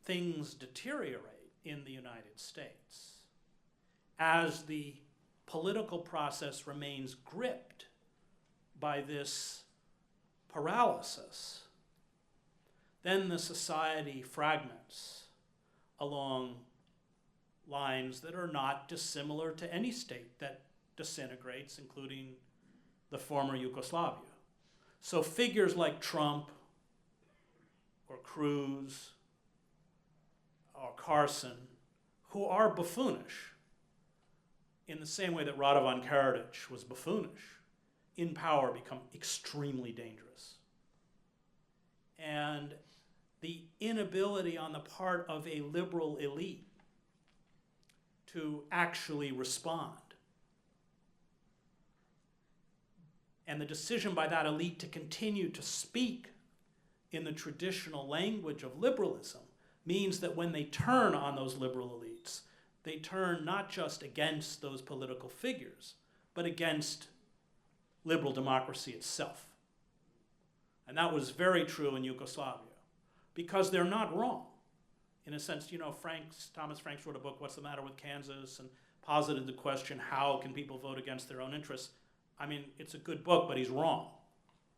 things deteriorate in the United States, as the political process remains gripped by this paralysis, then the society fragments along lines that are not dissimilar to any state that disintegrates, including the former Yugoslavia. So figures like Trump or Cruz or Carson, who are buffoonish, in the same way that Radovan Karadzic was buffoonish, in power become extremely dangerous. And the inability on the part of a liberal elite to actually respond, and the decision by that elite to continue to speak in the traditional language of liberalism means that when they turn on those liberal elites, they turn not just against those political figures, but against liberal democracy itself. And that was very true in Yugoslavia, because they're not wrong. In a sense, Thomas Franks wrote a book, What's the Matter with Kansas, and posited the question, how can people vote against their own interests? I mean, it's a good book, but he's wrong.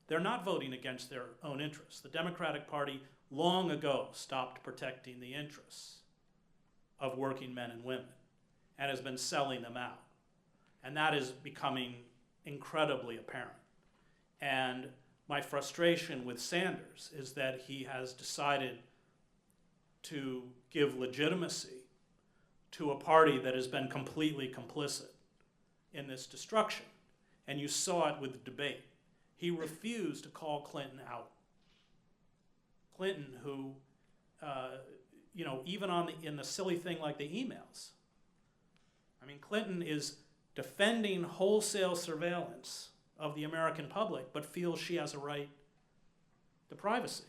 They're not voting against their own interests. The Democratic Party long ago stopped protecting the interests of working men and women and has been selling them out. And that is becoming incredibly apparent. And my frustration with Sanders is that he has decided to give legitimacy to a party that has been completely complicit in this destruction. And you saw it with the debate. He refused to call Clinton out. Clinton, who, even in the silly thing like the emails, I mean, Clinton is defending wholesale surveillance of the American public, but feels she has a right to privacy.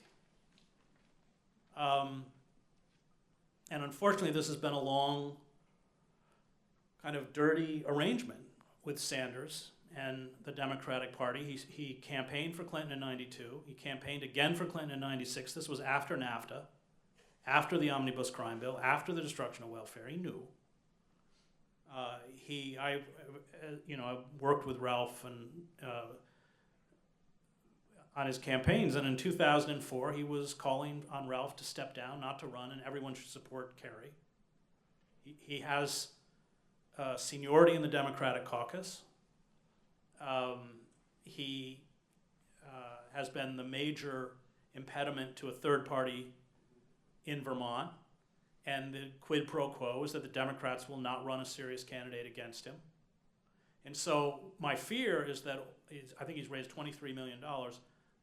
And unfortunately, this has been a long, kind of dirty arrangement with Sanders and the Democratic Party. He campaigned for Clinton in '92. He campaigned again for Clinton in '96. This was after NAFTA, after the Omnibus Crime Bill, after the destruction of welfare. He knew. I worked with Ralph and on his campaigns, and in 2004 he was calling on Ralph to step down, not to run, and everyone should support Kerry. He has seniority in the Democratic caucus. He has been the major impediment to a third party in Vermont, and the quid pro quo is that the Democrats will not run a serious candidate against him. And so my fear is that, I think he's raised $23 million,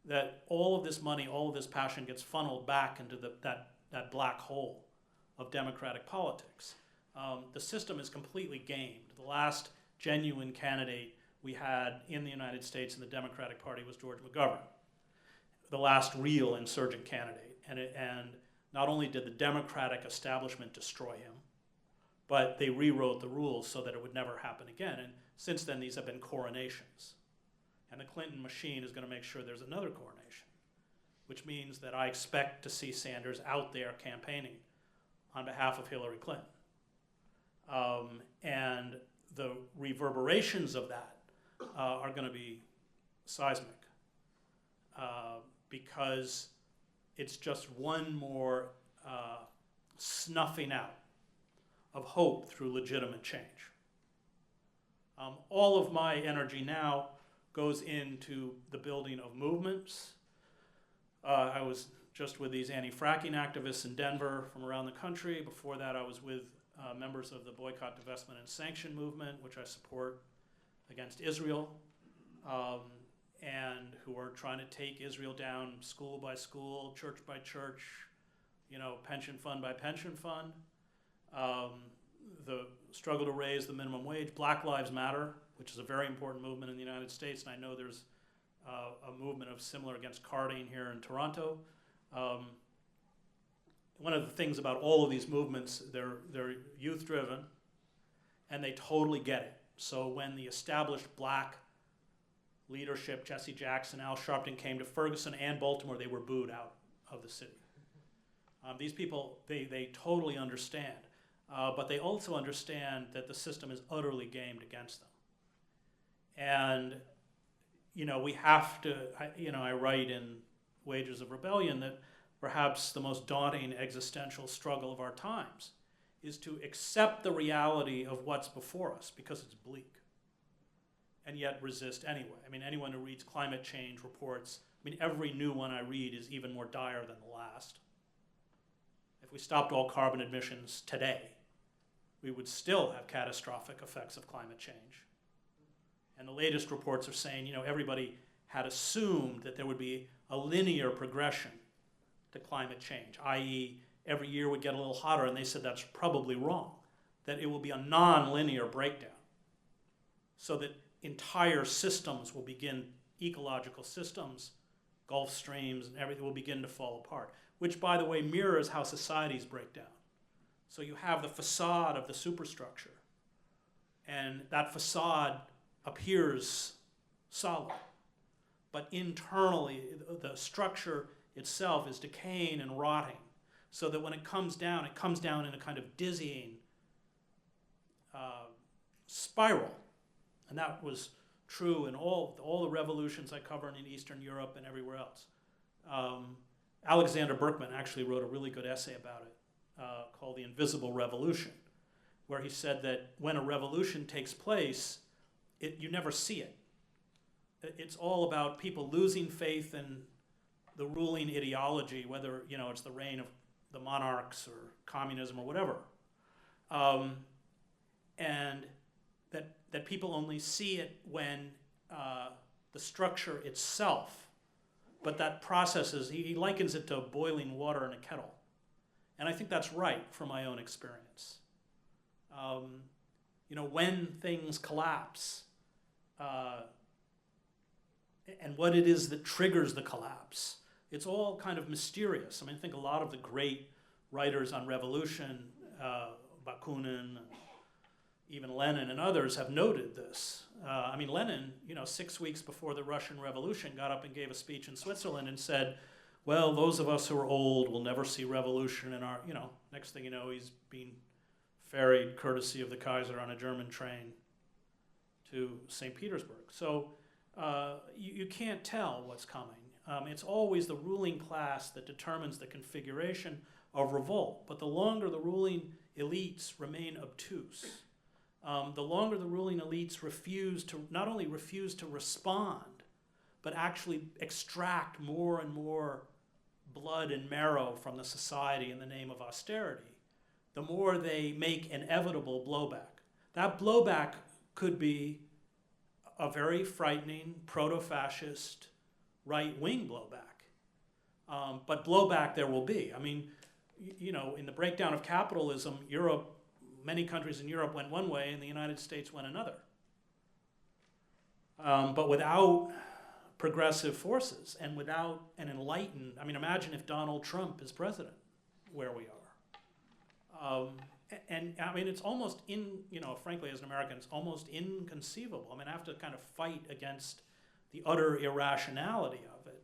that all of this money, all of this passion gets funneled back into that black hole of Democratic politics. The system is completely gamed. The last genuine candidate we had in the United States in the Democratic Party was George McGovern, the last real insurgent candidate. And not only did the Democratic establishment destroy him, but they rewrote the rules so that it would never happen again. And since then, these have been coronations. And the Clinton machine is going to make sure there's another coronation, which means that I expect to see Sanders out there campaigning on behalf of Hillary Clinton. And the reverberations of that are going to be seismic. because it's just one more snuffing out of hope through legitimate change. All of my energy now goes into the building of movements. I was just with these anti-fracking activists in Denver from around the country. Before that, I was with members of the boycott, divestment, and sanction movement, which I support against Israel, and who are trying to take Israel down school by school, church by church, pension fund by pension fund. The struggle to raise the minimum wage, Black Lives Matter, which is a very important movement in the United States, and I know there's a movement of similar against carding here in Toronto. One of the things about all of these movements, they're youth-driven, and they totally get it. So when the established black leadership, Jesse Jackson, Al Sharpton, came to Ferguson and Baltimore, they were booed out of the city. These people, they totally understand. But they also understand that the system is utterly gamed against them. And, we have to, I write in Wages of Rebellion that perhaps the most daunting existential struggle of our times is to accept the reality of what's before us because it's bleak, and yet resist anyway. Anyone who reads climate change reports, every new one I read is even more dire than the last. If we stopped all carbon emissions today, we would still have catastrophic effects of climate change. And the latest reports are saying, everybody had assumed that there would be a linear progression to climate change, i.e. every year would get a little hotter, and they said that's probably wrong, that it will be a non-linear breakdown, so that entire systems will begin, ecological systems, Gulf streams, and everything will begin to fall apart, which, by the way, mirrors how societies break down. So you have the facade of the superstructure, and that facade appears solid, but internally the structure itself is decaying and rotting, so that when it comes down in a kind of dizzying spiral. And that was true in all the revolutions I covered in Eastern Europe and everywhere else. Alexander Berkman actually wrote a really good essay about it, called The Invisible Revolution, where he said that when a revolution takes place, you never see it. It's all about people losing faith in the ruling ideology, whether it's the reign of the monarchs or communism or whatever, and that people only see it when the structure itself. But that process he likens it to boiling water in a kettle. And I think that's right from my own experience. When things collapse, and what it is that triggers the collapse, it's all kind of mysterious. I think a lot of the great writers on revolution, Bakunin, even Lenin and others have noted this. Lenin, 6 weeks before the Russian Revolution, got up and gave a speech in Switzerland and said, well, those of us who are old will never see revolution in our, next thing you know, he's being ferried courtesy of the Kaiser on a German train to St. Petersburg. So you can't tell what's coming. It's always the ruling class that determines the configuration of revolt. But the longer the ruling elites remain obtuse, the longer the ruling elites not only refuse to respond, but actually extract more and more blood and marrow from the society in the name of austerity, the more they make inevitable blowback. That blowback could be a very frightening, proto-fascist, right-wing blowback. But blowback there will be. In the breakdown of capitalism, many countries in Europe went one way and the United States went another. But without progressive forces and without an enlightened, imagine if Donald Trump is president, where we are. It's almost frankly, as an American, it's almost inconceivable. I have to kind of fight against the utter irrationality of it.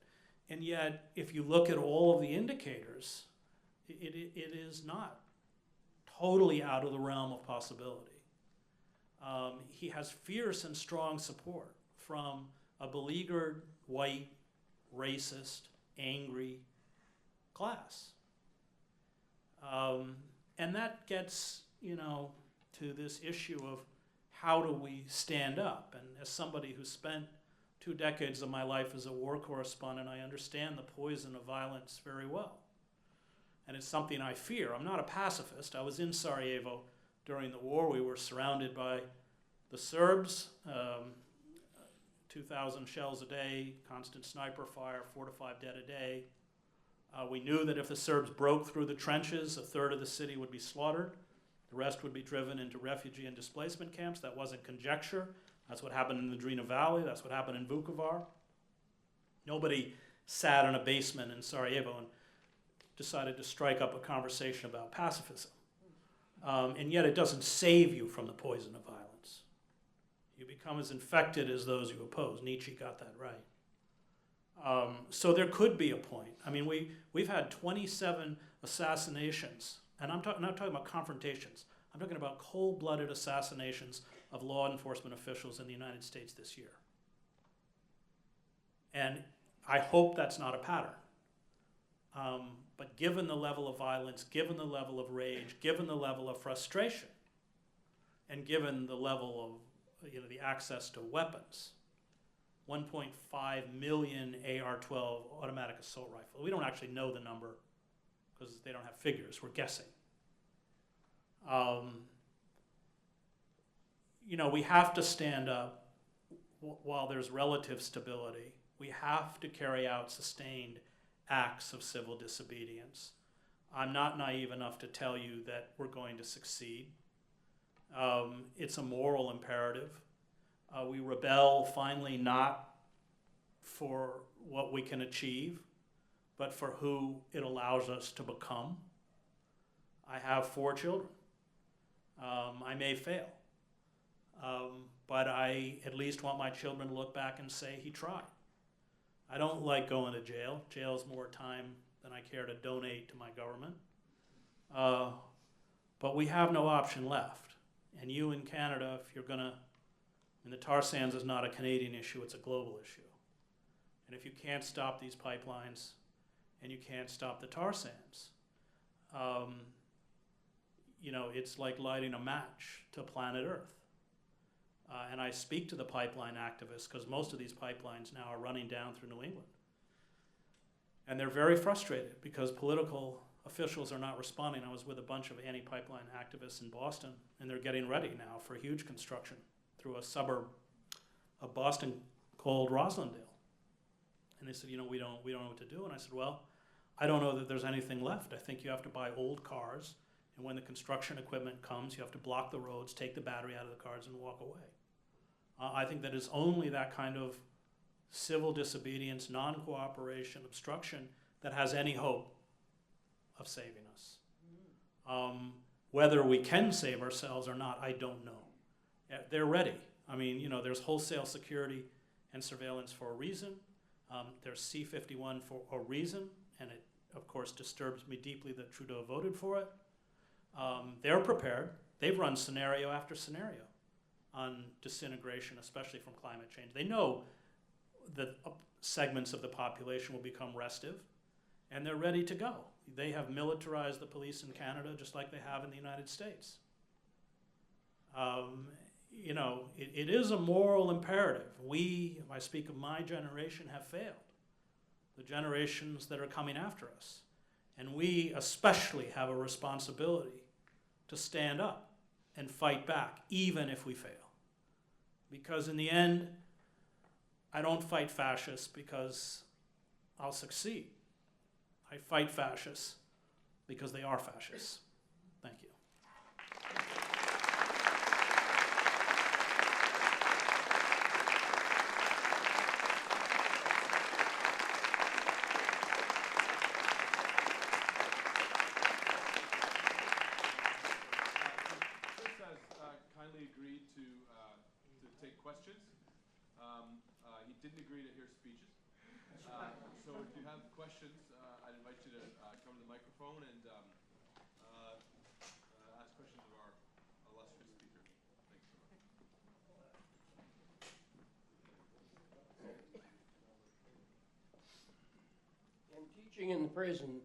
And yet, if you look at all of the indicators, it is not totally out of the realm of possibility. He has fierce and strong support from a beleaguered white racist, angry class. And that gets, to this issue of how do we stand up? And as somebody who spent 2 decades of my life as a war correspondent, I understand the poison of violence very well. And it's something I fear. I'm not a pacifist. I was in Sarajevo during the war. We were surrounded by the Serbs, 2,000 shells a day, constant sniper fire, 4 to 5 dead a day. We knew that if the Serbs broke through the trenches, 1/3 of the city would be slaughtered. The rest would be driven into refugee and displacement camps. That wasn't conjecture. That's what happened in the Drina Valley. That's what happened in Vukovar. Nobody sat in a basement in Sarajevo and decided to strike up a conversation about pacifism. And yet it doesn't save you from the poison of violence. You become as infected as those you oppose. Nietzsche got that right. So there could be a point. I mean, we've had 27 assassinations, and I'm not talking about confrontations. I'm talking about cold-blooded assassinations of law enforcement officials in the United States this year. And I hope that's not a pattern. But given the level of violence, given the level of rage, given the level of frustration, and given the level of the access to weapons, 1.5 million AR-12 automatic assault rifles. We don't actually know the number because they don't have figures. We're guessing. We have to stand up while there's relative stability. We have to carry out sustained acts of civil disobedience. I'm not naive enough to tell you that we're going to succeed. It's a moral imperative. We rebel finally not for what we can achieve, but for who it allows us to become. I have 4 children. I may fail, but I at least want my children to look back and say, he tried. I don't like going to jail. Jail's more time than I care to donate to my government. But we have no option left. And you in Canada, if you're gonna, and the tar sands is not a Canadian issue, it's a global issue. And if you can't stop these pipelines and you can't stop the tar sands, it's like lighting a match to planet Earth. And I speak to the pipeline activists because most of these pipelines now are running down through New England. And they're very frustrated because political officials are not responding. I was with a bunch of anti-pipeline activists in Boston, and they're getting ready now for huge construction through a suburb of Boston called Roslindale. And they said, we don't know what to do. And I said, well, I don't know that there's anything left. I think you have to buy old cars, and when the construction equipment comes, you have to block the roads, take the battery out of the cars, and walk away. I think that it's only that kind of civil disobedience, non-cooperation, obstruction that has any hope of saving us. Whether we can save ourselves or not, I don't know. They're ready. I mean, there's wholesale security and surveillance for a reason. There's C-51 for a reason, and it, of course, disturbs me deeply that Trudeau voted for it. They're prepared. They've run scenario after scenario on disintegration, especially from climate change. They know that segments of the population will become restive, and they're ready to go. They have militarized the police in Canada just like they have in the United States. It is a moral imperative. We, if I speak of my generation, have failed. The generations that are coming after us. And we especially have a responsibility to stand up and fight back, even if we fail. Because in the end, I don't fight fascists because I'll succeed. I fight fascists because they are fascists. Thank you. Agreed to take questions. He didn't agree to hear speeches. So if you have questions, I'd invite you to come to the microphone and ask questions of our illustrious speaker. Thanks so much. teaching in the prison,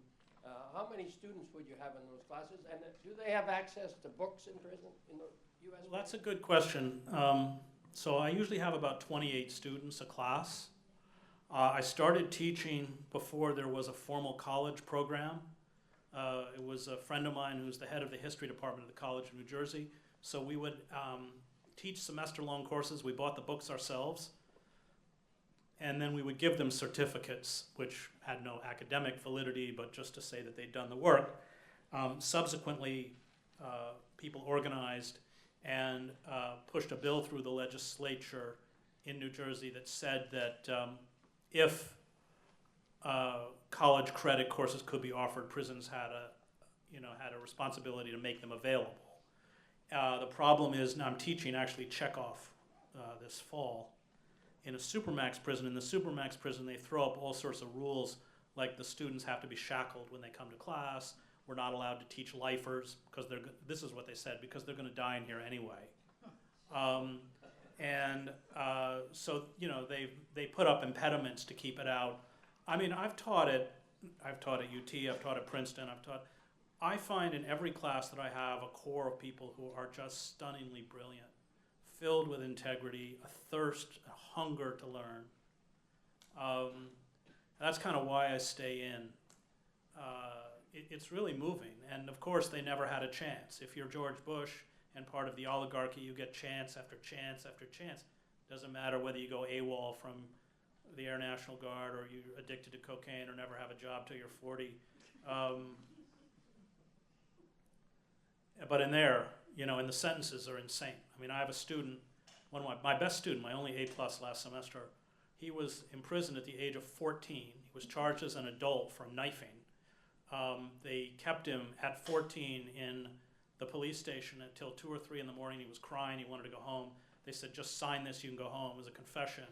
how many students would you have in those classes? And do they have access to books in prison, in the U.S.? Well, that's a good question. So I usually have about 28 students a class. I started teaching before there was a formal college program. It was a friend of mine who's the head of the history department at the College of New Jersey. So we would teach semester-long courses. We bought the books ourselves. And then we would give them certificates, which had no academic validity, but just to say that they'd done the work. Subsequently, people organized and pushed a bill through the legislature in New Jersey that said that if college credit courses could be offered, prisons had a responsibility to make them available. The problem is, now I'm teaching actually Chekhov this fall in a supermax prison. In the supermax prison, they throw up all sorts of rules, like the students have to be shackled when they come to class. We're not allowed to teach lifers, because this is what they said, because they're going to die in here anyway. So they put up impediments to keep it out. I mean, I've taught at UT, I've taught at Princeton, I find in every class that I have a core of people who are just stunningly brilliant, filled with integrity, a thirst, a hunger to learn. That's kind of why I stay in. It's really moving, and of course they never had a chance. If you're George Bush and part of the oligarchy, you get chance after chance after chance. Doesn't matter whether you go AWOL from the Air National Guard, or you're addicted to cocaine, or never have a job till you're 40. But in there, and the sentences are insane. I mean, I have a student, one of my best student, my only A+ last semester. He was imprisoned at the age of 14. He was charged as an adult for knifing. They kept him at 14 in the police station until 2 or 3 in the morning. He was crying. He wanted to go home. They said, just sign this. You can go home. It was a confession.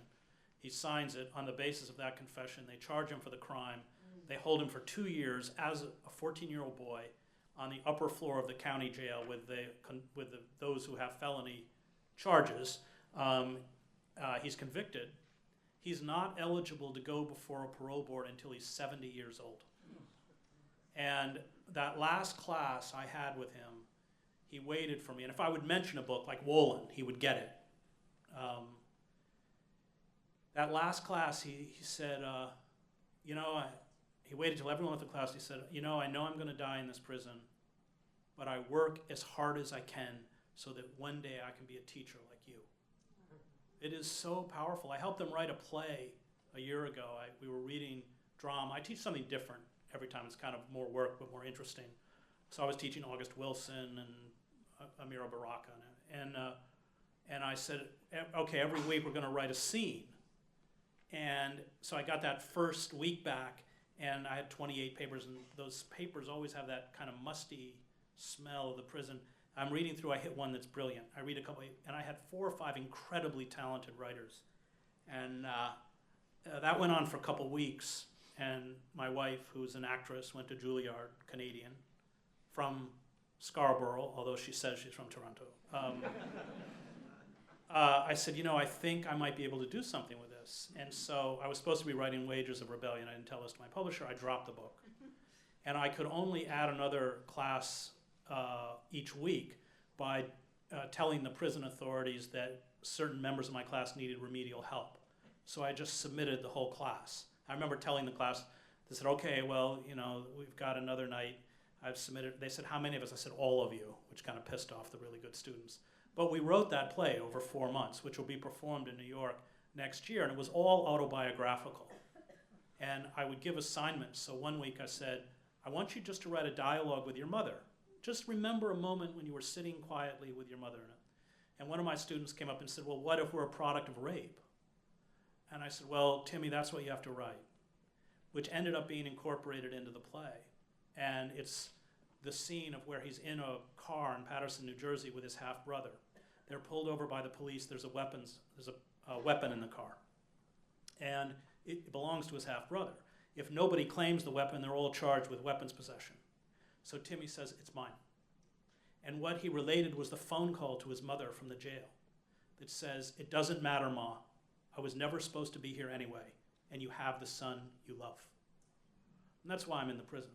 He signs it. On the basis of that confession, they charge him for the crime. They hold him for 2 years as a 14-year-old boy on the upper floor of the county jail with those who have felony charges. He's convicted. He's not eligible to go before a parole board until he's 70 years old. And that last class I had with him, he waited for me. And if I would mention a book like Wolin, he would get it. That last class, he said, he waited till everyone left the class. He said, I know I'm going to die in this prison, but I work as hard as I can so that one day I can be a teacher like you. It is so powerful. I helped them write a play a year ago. We were reading drama. I teach something different every time. It's kind of more work, but more interesting. So I was teaching August Wilson and Amira Baraka. And I said, okay, every week we're going to write a scene. And so I got that first week back, and I had 28 papers, and those papers always have that kind of musty smell of the prison. I'm reading through, I hit one that's brilliant. I read a couple, and I had 4 or 5 incredibly talented writers. And that went on for a couple weeks, and my wife, who's an actress, went to Juilliard, Canadian, from Scarborough, although she says she's from Toronto. I said, I think I might be able to do something with this. And so I was supposed to be writing Wages of Rebellion. I didn't tell this to my publisher. I dropped the book. And I could only add another class each week by telling the prison authorities that certain members of my class needed remedial help. So I just submitted the whole class. I remember telling the class, they said, okay, well, we've got another night. I've submitted. They said, how many of us? I said, all of you, which kind of pissed off the really good students. But we wrote that play over 4 months, which will be performed in New York next year, and it was all autobiographical. And I would give assignments. So one week I said, I want you just to write a dialogue with your mother. Just remember a moment when you were sitting quietly with your mother. And one of my students came up and said, well, what if we're a product of rape? And I said, well, Timmy, that's what you have to write, which ended up being incorporated into the play. And it's the scene of where he's in a car in Paterson, New Jersey with his half-brother. They're pulled over by the police. There's a weapon in the car. And it belongs to his half-brother. If nobody claims the weapon, they're all charged with weapons possession. So Timmy says, it's mine. And what he related was the phone call to his mother from the jail that says, it doesn't matter, Ma. I was never supposed to be here anyway, and you have the son you love. And that's why I'm in the prison.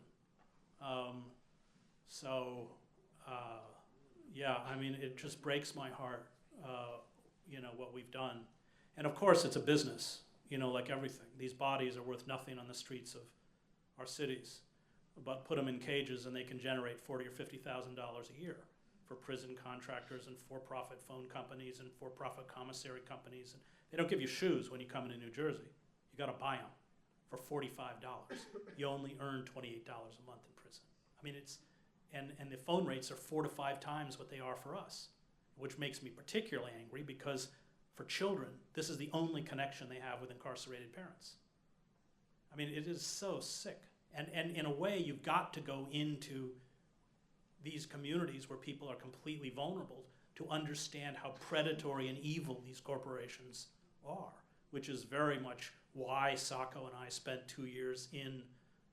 Yeah, I mean, it just breaks my heart, what we've done. And of course, it's a business, like everything. These bodies are worth nothing on the streets of our cities, but put them in cages and they can generate $40,000 or $50,000 a year for prison contractors and for-profit phone companies and for-profit commissary companies. And they don't give you shoes when you come into New Jersey. You got to buy them for $45. You only earn $28 a month in prison. I mean, and the phone rates are 4 to 5 times what they are for us, which makes me particularly angry because for children, this is the only connection they have with incarcerated parents. I mean, it is so sick. And in a way, you've got to go into these communities where people are completely vulnerable to understand how predatory and evil these corporations are, which is very much why Sacco and I spent 2 years in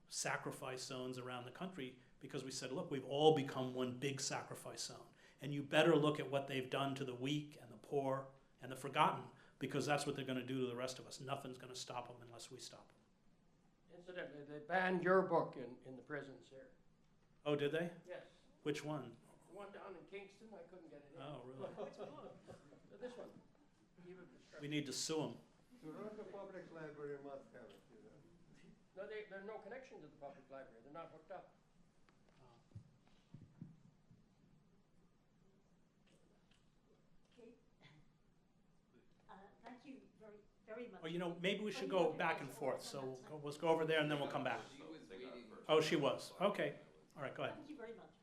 sacrifice zones around the country, because we said, look, we've all become one big sacrifice zone. And you better look at what they've done to the weak and the poor and the forgotten, because that's what they're going to do to the rest of us. Nothing's going to stop them unless we stop them. Incidentally, they banned your book in the prisons here. Oh, did they? Yes. Which one? The one down in Kingston, I couldn't get it in. Oh, really? Which one? This one. We need to sue them. Toronto Public Library must have it, No, there's no connection to the public library. They're not hooked up. Thank you very much. Or, maybe we should go back and forth. So let's go over there and then we'll come back. Oh, she was. Okay. All right, go ahead. Thank you very much.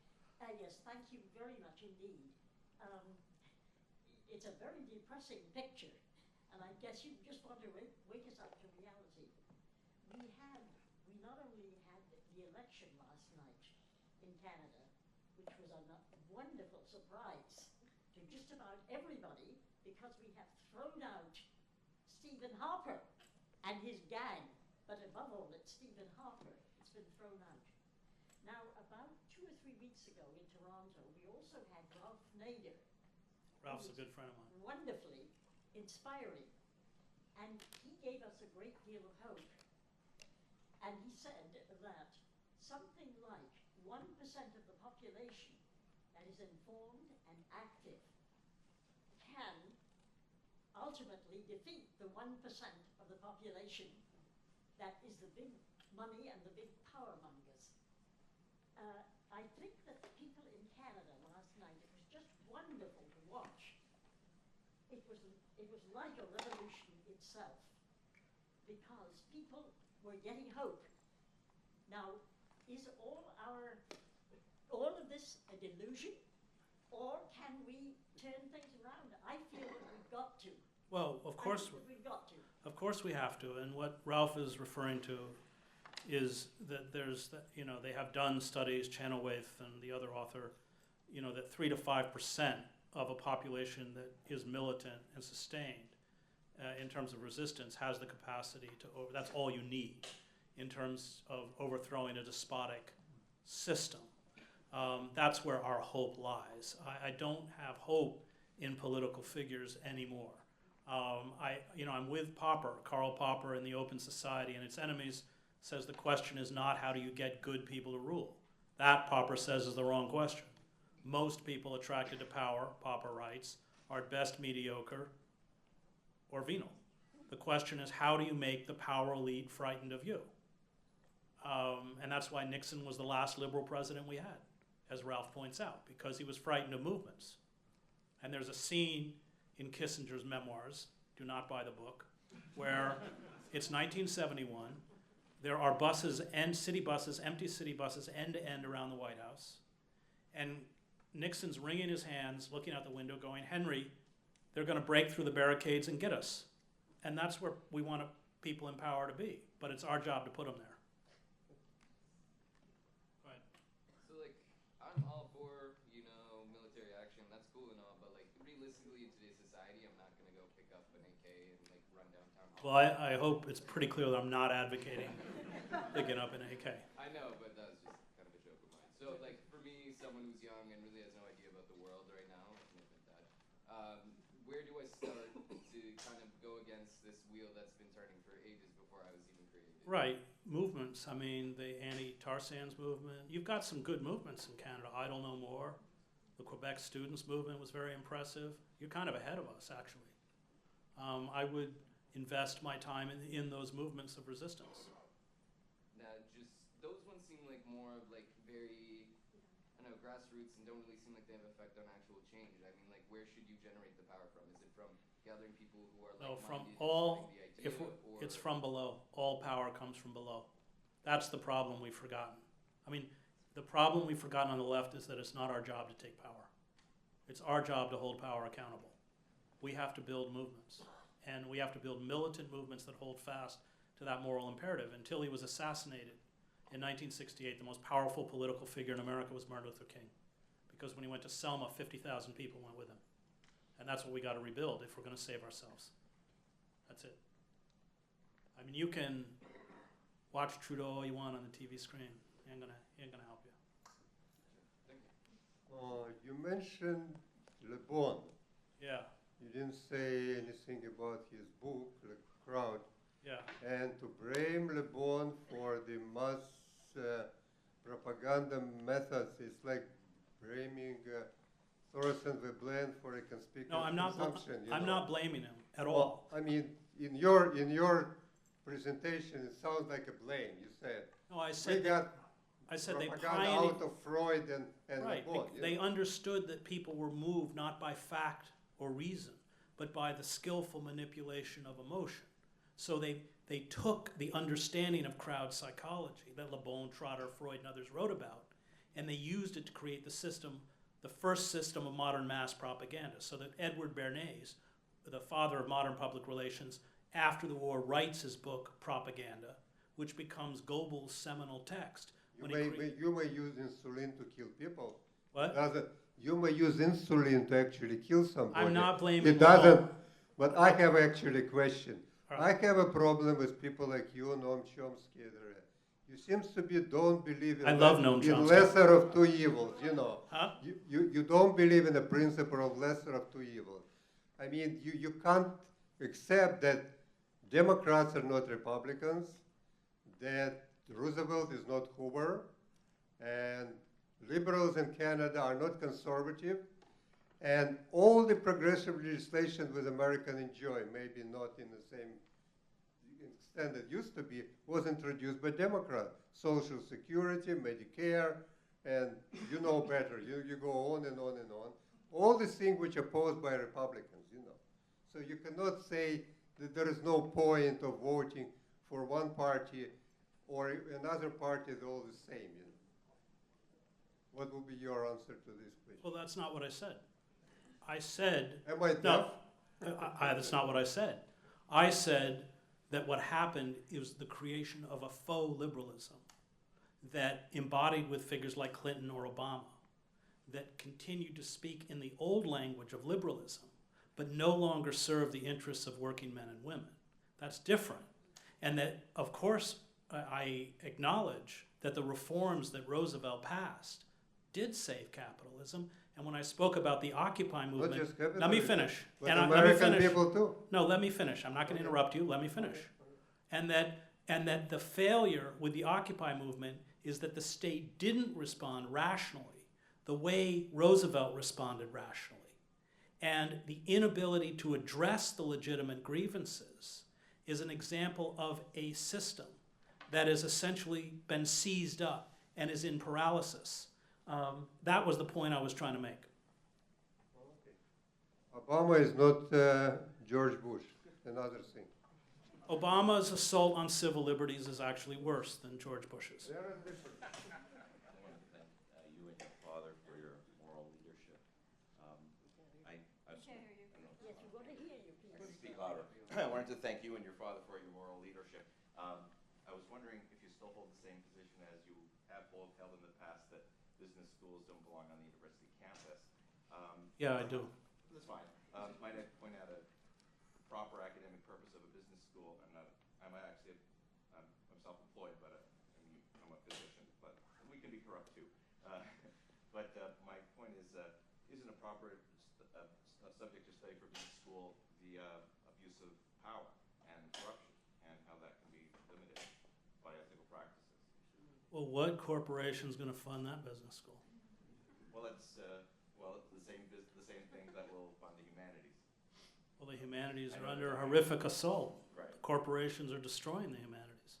Yes, thank you very much indeed. It's a very depressing picture, and I guess you just want to wake us up to reality. We not only had the election last night in Canada, which was a wonderful surprise to just about everybody, because we have thrown out Stephen Harper and his gang, but above all, it's Stephen Harper. It's been thrown out. Now, about 2 or 3 weeks ago in Toronto, we also had Ralph Nader. Ralph's a good friend of mine. Wonderfully inspiring. And he gave us a great deal of hope. And he said that something like 1% of the population that is informed and active can ultimately defeat the 1% of the population that is the big money and the big power mongers. I think that the people in Canada last night, it was just wonderful to watch. It was like a revolution itself, because people were getting hope. Now, is all of this a delusion, or can we turn things around? I feel that we've got to. Well, of course, we've got to. Of course we have to. And what Ralph is referring to is that they have done studies, Chenoweth and the other author, that 3 to 5% of a population that is militant and sustained in terms of resistance has the capacity to that's all you need in terms of overthrowing a despotic system. That's where our hope lies. I don't have hope in political figures anymore. I'm with Popper, Karl Popper, in The Open Society and Its Enemies says the question is not how do you get good people to rule. That, Popper says, is the wrong question. Most people attracted to power, Popper writes, are at best mediocre or venal. The question is, how do you make the power elite frightened of you? And that's why Nixon was the last liberal president we had, as Ralph points out, because he was frightened of movements. And there's a scene in Kissinger's memoirs, do not buy the book, where it's 1971, there are buses and city buses, empty city buses, end to end around the White House. And Nixon's wringing his hands, looking out the window, going, Henry, they're going to break through the barricades and get us. And that's where we want people in power to be. But it's our job to put them there. Go ahead. So, I'm all for, military action. That's cool and all. But, realistically, in today's society, I'm not going to go pick up an AK and, run downtown. Well, I hope it's pretty clear that I'm not advocating picking up an AK. I know, but that was just kind of a joke of mine. So, for me, someone who's young and really has no idea about the world right now, I can admit that, where do I start to kind of go against this wheel that's been turning for ages before I was even created? Right. movements. I mean, the anti-tar sands movement. You've got some good movements in Canada. Idle No More. The Quebec students movement was very impressive. You're kind of ahead of us, actually. I would invest my time in those movements of resistance. Now, just those ones seem like more of like very, I don't know, grassroots and don't really seem like they have effect on actual change. I mean, like, where should you generate the power from? Is it from gathering people who are No, from like-minded and all, spreading the idea, or it's from below. All power comes from below. That's the problem we've forgotten. I mean, the problem we've forgotten on the left is that it's not our job to take power. It's our job to hold power accountable. We have to build movements, and we have to build militant movements that hold fast to that moral imperative. Until he was assassinated in 1968, the most powerful political figure in America was Martin Luther King, because when he went to Selma, 50,000 people went with him. And that's what we got to rebuild if we're going to save ourselves. That's it. I mean, you can watch Trudeau all you want on the TV screen. He ain't gonna help you. You mentioned Le Bon. Yeah, You didn't say anything about his book, The Crowd. yeah. And to blame Le Bon for the mass propaganda methods is like blaming Thorsten Veblen for a conspicuous No, I'm not. consumption. I'm not blaming him at all. Well, I mean, in your presentation, it sounds like a blame. You said No, I we said. got I said they propaganda pioneered. out of Freud and Right. Le Bon. They understood that people were moved not by fact or reason, but by the skillful manipulation of emotion. So they took the understanding of crowd psychology that Le Bon, Trotter, Freud, and others wrote about, and they used it to create the system, the first system of modern mass propaganda. So that Edward Bernays, the father of modern public relations, after the war writes his book, Propaganda, which becomes Goebbels' seminal text. You may use insulin to kill people. What? You may use insulin to actually kill somebody. I'm not blaming It Le Bon. doesn't. But I have actually a question. All right. I have a problem with people like you, Noam Chomsky. You seems to be don't believe in, I love Noam in Chomsky. lesser of two evils. You know. Huh? You don't believe in the principle of lesser of two evils. I mean, you can't accept that Democrats are not Republicans, that Roosevelt is not Hoover, and liberals in Canada are not conservative, and all the progressive legislation with America enjoy, maybe not in the same extent it used to be, was introduced by Democrats. Social Security, Medicare, and you know better. You go on and on and on. All these things which are opposed by Republicans, you know. So you cannot say that there is no point of voting for one party or another party is all the same, you know. What will be your answer to this question? Well, that's not what I said. I said, Am I deaf? no, that's not what I said. I said that what happened is the creation of a faux liberalism that embodied with figures like Clinton or Obama, that continued to speak in the old language of liberalism, but no longer serve the interests of working men and women. That's different. And that, of course, I acknowledge that the reforms that Roosevelt passed did save capitalism. And when I spoke about the Occupy movement, Not just capitalism, let me finish. but And American let me finish. people too. No, let me finish. I'm not going to interrupt you. Let me finish. And that the failure with the Occupy movement is that the state didn't respond rationally the way Roosevelt responded rationally. And the inability to address the legitimate grievances is an example of a system that has essentially been seized up and is in paralysis. That was the point I was trying to make. Obama is not George Bush, another thing. Obama's assault on civil liberties is actually worse than George Bush's. There are different. I want to thank you and your father for your moral leadership. Yes, we want to hear you, please. Speak louder. I wanted to thank you and your father for your moral leadership. I was wondering if you still hold the same position as you have both held in the past, that business schools don't belong on the university campus. Yeah, I do. That's fine. Might I point out a proper academic purpose of a business school? I'm self-employed, but I'm a physician, but we can be corrupt too. But my point is, isn't a proper subject to study for business school the abuse of power and corruption, and how that can be limited by ethical Well, what corporation's going to fund that business school? Well, it's the same things that will fund the humanities. Well, the humanities I are know under that's- horrific assault. Right. Corporations are destroying the humanities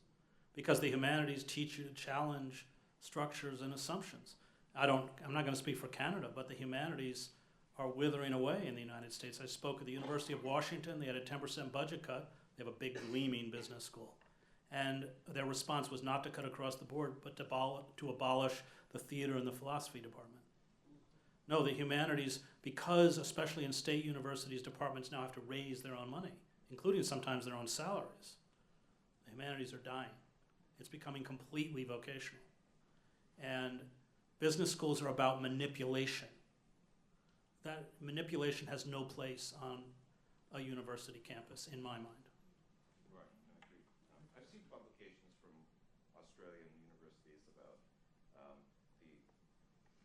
because the humanities teach you to challenge structures and assumptions. I'm not going to speak for Canada, but the humanities are withering away in the United States. I spoke at the University of Washington. They had a 10% budget cut. They have a big gleaming business school. And their response was not to cut across the board, but to abolish the theater and the philosophy department. No, the humanities, because especially in state universities, departments now have to raise their own money, including sometimes their own salaries. The humanities are dying. It's becoming completely vocational. And business schools are about manipulation. That manipulation has no place on a university campus, in my mind. Right, I agree. I've seen publications from Australian universities about the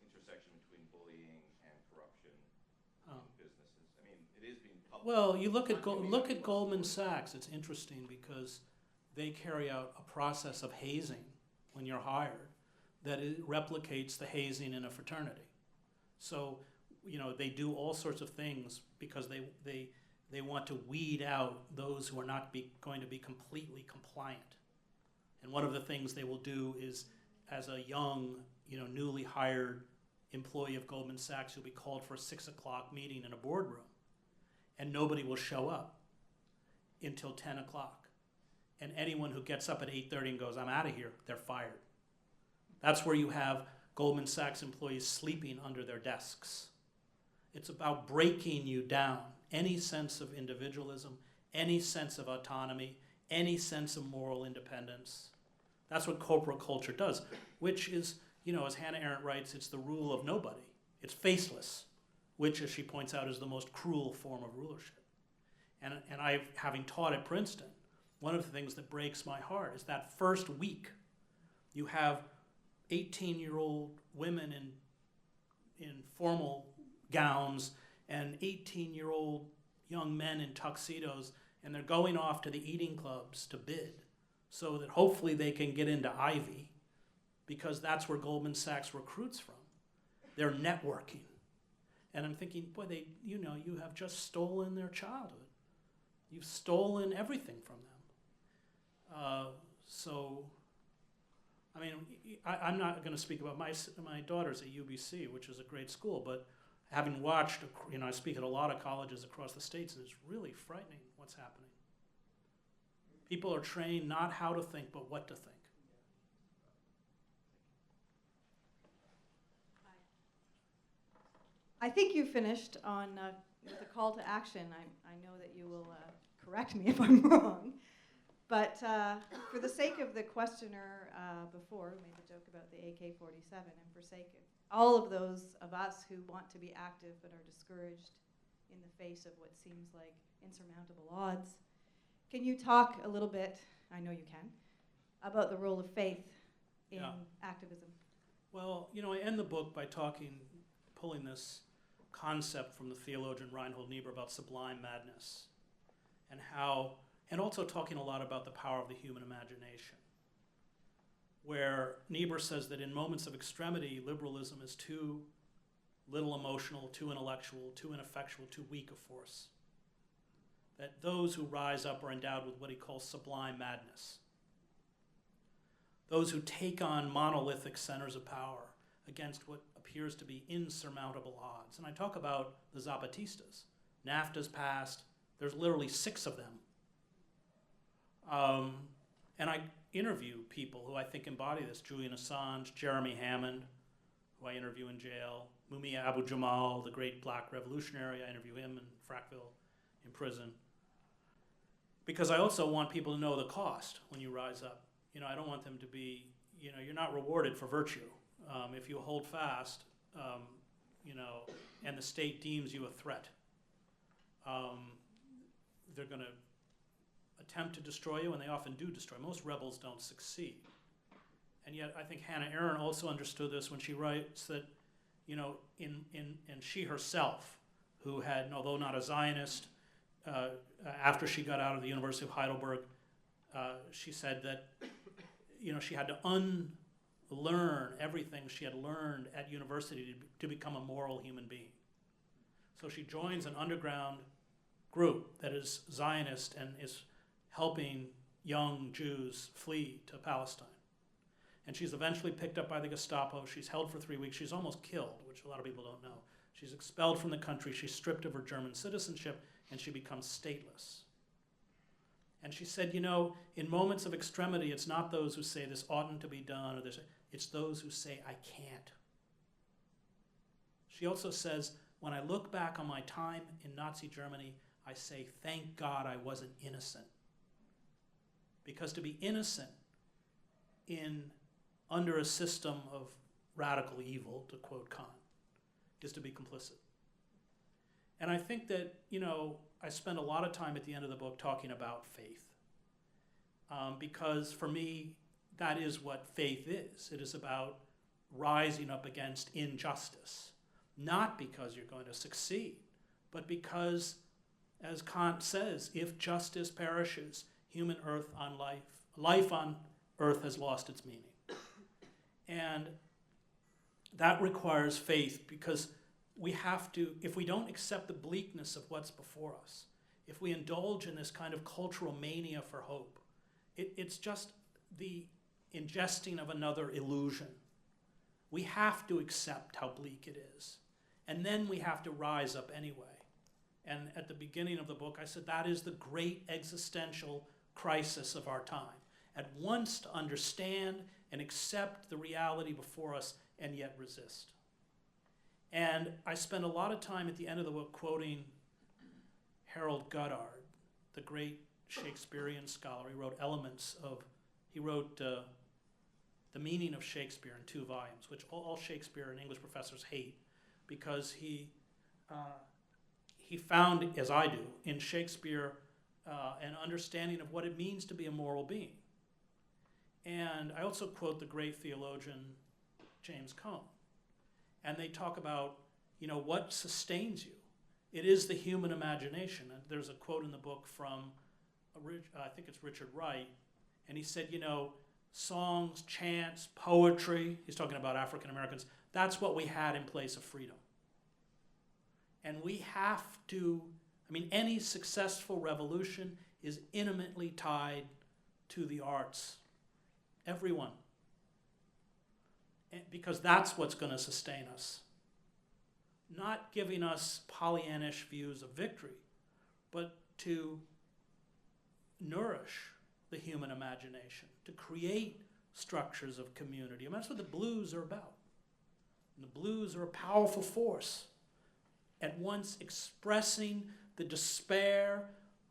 intersection between bullying and corruption in businesses. I mean, it is being published. Well, you look at Goldman Sachs. It's interesting because they carry out a process of hazing when you're hired that it replicates the hazing in a fraternity. So, they do all sorts of things because they want to weed out those who are not going to be completely compliant. And one of the things they will do is, as a young, newly hired employee of Goldman Sachs, you'll be called for a 6 o'clock meeting in a boardroom, and nobody will show up until 10 o'clock. And anyone who gets up at 8:30 and goes, "I'm out of here," they're fired. That's where you have Goldman Sachs employees sleeping under their desks. It's about breaking you down. Any sense of individualism, any sense of autonomy, any sense of moral independence. That's what corporate culture does, which is, as Hannah Arendt writes, it's the rule of nobody. It's faceless, which, as she points out, is the most cruel form of rulership. And having taught at Princeton, one of the things that breaks my heart is that first week, you have 18-year-old women in formal gowns and 18-year-old young men in tuxedos, and they're going off to the eating clubs to bid so that hopefully they can get into Ivy, because that's where Goldman Sachs recruits from. They're networking. And I'm thinking, boy, you have just stolen their childhood. You've stolen everything from them. I'm not going to speak about my daughter's at UBC, which is a great school, but having watched, I speak at a lot of colleges across the states, and it's really frightening what's happening. People are trained not how to think, but what to think. I think you finished on with a call to action. I know that you will correct me if I'm wrong, but for the sake of the questioner before, who made the joke about the AK-47, and for sake of all of those of us who want to be active but are discouraged in the face of what seems like insurmountable odds, can you talk a little bit, I know you can, about the role of faith in activism? Well, I end the book by pulling this concept from the theologian Reinhold Niebuhr about sublime madness, and also talking a lot about the power of the human imagination, where Niebuhr says that in moments of extremity, liberalism is too little emotional, too intellectual, too ineffectual, too weak a force. That those who rise up are endowed with what he calls sublime madness. Those who take on monolithic centers of power against what appears to be insurmountable odds. And I talk about the Zapatistas. NAFTA's passed. There's literally 6 of them. And I interview people who I think embody this. Julian Assange, Jeremy Hammond, who I interview in jail. Mumia Abu-Jamal, the great black revolutionary. I interview him in Frackville in prison. Because I also want people to know the cost when you rise up. I don't want them to be, you're not rewarded for virtue. If you hold fast, and the state deems you a threat, they're going to attempt to destroy you, and they often do destroy. Most rebels don't succeed. And yet I think Hannah Arendt also understood this when she writes that, and she herself, who had, although not a Zionist, after she got out of the University of Heidelberg, she said that, she had to learn everything she had learned at university to become a moral human being. So she joins an underground group that is Zionist and is helping young Jews flee to Palestine. And she's eventually picked up by the Gestapo. She's held for 3 weeks. She's almost killed, which a lot of people don't know. She's expelled from the country. She's stripped of her German citizenship, and she becomes stateless. And she said, you know, in moments of extremity, it's not those who say this oughtn't to be done, or this, it's those who say, I can't. She also says, when I look back on my time in Nazi Germany, I say, thank God I wasn't innocent. Because to be innocent under a system of radical evil, to quote Kant, is to be complicit. And I think that, you know, I spend a lot of time at the end of the book talking about faith. Because for me, that is what faith is. It is about rising up against injustice. Not because you're going to succeed, but because, as Kant says, if justice perishes, life on earth has lost its meaning. And that requires faith, because we have to, if we don't accept the bleakness of what's before us, if we indulge in this kind of cultural mania for hope, it's just the ingesting of another illusion. We have to accept how bleak it is. And then we have to rise up anyway. And at the beginning of the book, I said that is the great existential crisis of our time. At once to understand and accept the reality before us and yet resist. And I spent a lot of time at the end of the book quoting Harold Goddard, the great Shakespearean scholar. He wrote The Meaning of Shakespeare in 2 volumes, which all Shakespeare and English professors hate, because he found, as I do, in Shakespeare an understanding of what it means to be a moral being. And I also quote the great theologian James Cone. And they talk about, you know, what sustains you. It is the human imagination. And there's a quote in the book from, I think it's Richard Wright, and he said, you know, songs, chants, poetry, he's talking about African Americans, that's what we had in place of freedom. And we have to, I mean, any successful revolution is intimately tied to the arts. Everyone. Because that's what's going to sustain us. Not giving us Pollyannish views of victory, but to nourish the human imagination, to create structures of community. I mean, that's what the blues are about. And the blues are a powerful force, at once expressing the despair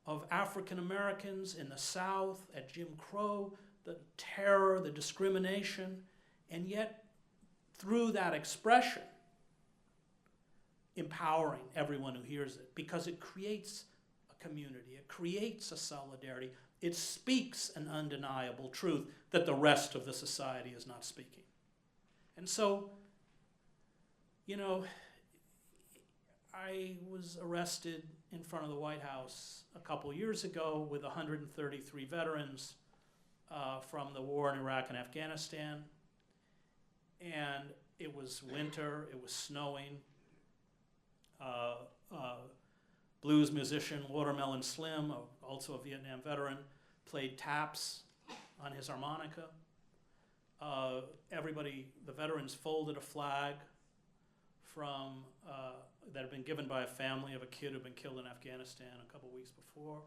of African Americans in the South at Jim Crow, the terror, the discrimination, and yet through that expression, empowering everyone who hears it, because it creates a community, it creates a solidarity, it speaks an undeniable truth that the rest of the society is not speaking. And so, you know, I was arrested in front of the White House a couple years ago with 133 veterans from the war in Iraq and Afghanistan. And it was winter, it was snowing. Blues musician Watermelon Slim, also a Vietnam veteran, played taps on his harmonica. The veterans folded a flag from that had been given by a family of a kid who had been killed in Afghanistan a couple weeks before.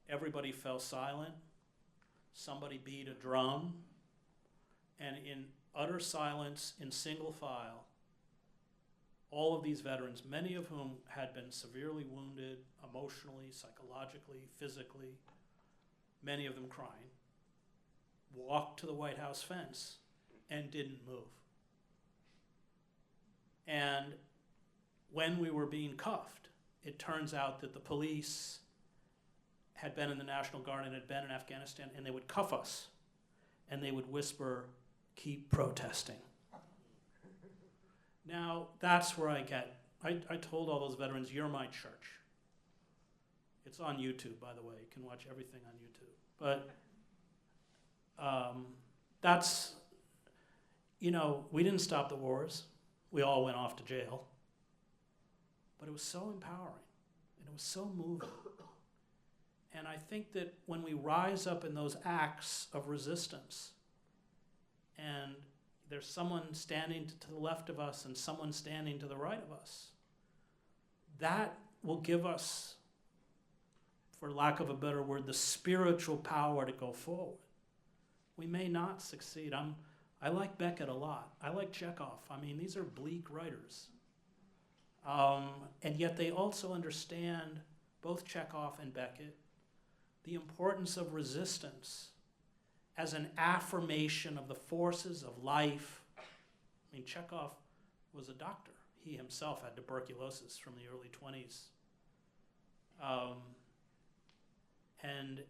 Everybody fell silent. Somebody beat a drum. And in utter silence, in single file, all of these veterans, many of whom had been severely wounded emotionally, psychologically, physically, many of them crying, walked to the White House fence and didn't move. And when we were being cuffed, it turns out that the police had been in the National Guard and had been in Afghanistan, and they would cuff us, and they would whisper, "Keep protesting." Now, that's where I told all those veterans, you're my church. It's on YouTube, by the way. You can watch everything on YouTube. But that's you know, we didn't stop the wars. We all went off to jail. But it was so empowering, and it was so moving. And I think that when we rise up in those acts of resistance, and there's someone standing to the left of us and someone standing to the right of us, that will give us, for lack of a better word, the spiritual power to go forward. We may not succeed. I like Beckett a lot. I like Chekhov. I mean, these are bleak writers. And yet they also understand, both Chekhov and Beckett, the importance of resistance as an affirmation of the forces of life. I mean, Chekhov was a doctor. He himself had tuberculosis from the early 20s. And,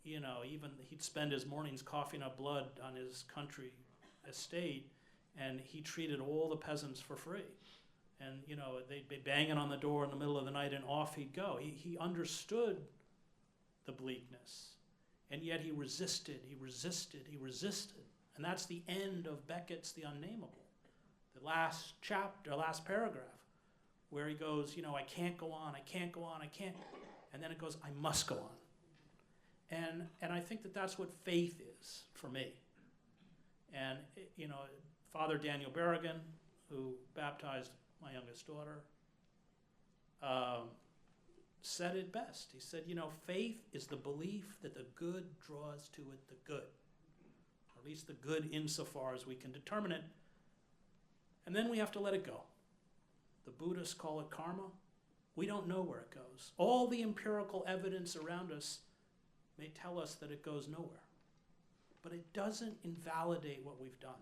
you know, even he'd spend his mornings coughing up blood on his country estate, and he treated all the peasants for free. And, you know, they'd be banging on the door in the middle of the night, and off he'd go. He understood the bleakness, and yet he resisted, he resisted, he resisted. And that's the end of Beckett's The Unnameable, the last chapter, last paragraph, where he goes, you know, I can't go on, I can't go on, I can't. And then it goes, I must go on. And I think that that's what faith is for me. And, you know, Father Daniel Berrigan, who baptized my youngest daughter, said it best. He said, you know, faith is the belief that the good draws to it the good, or at least the good insofar as we can determine it. And then we have to let it go. The Buddhists call it karma. We don't know where it goes. All the empirical evidence around us may tell us that it goes nowhere. But it doesn't invalidate what we've done.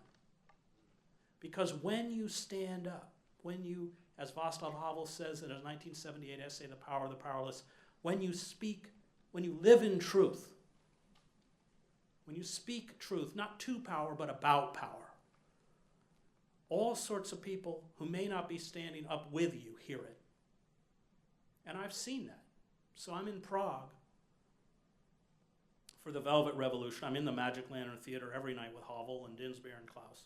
Because when you stand up, when you, as Václav Havel says in his 1978 essay, The Power of the Powerless, when you speak, when you live in truth, when you speak truth, not to power, but about power, all sorts of people who may not be standing up with you hear it. And I've seen that. So I'm in Prague for the Velvet Revolution. I'm in the Magic Lantern Theater every night with Havel and Dinsmore and Klaus.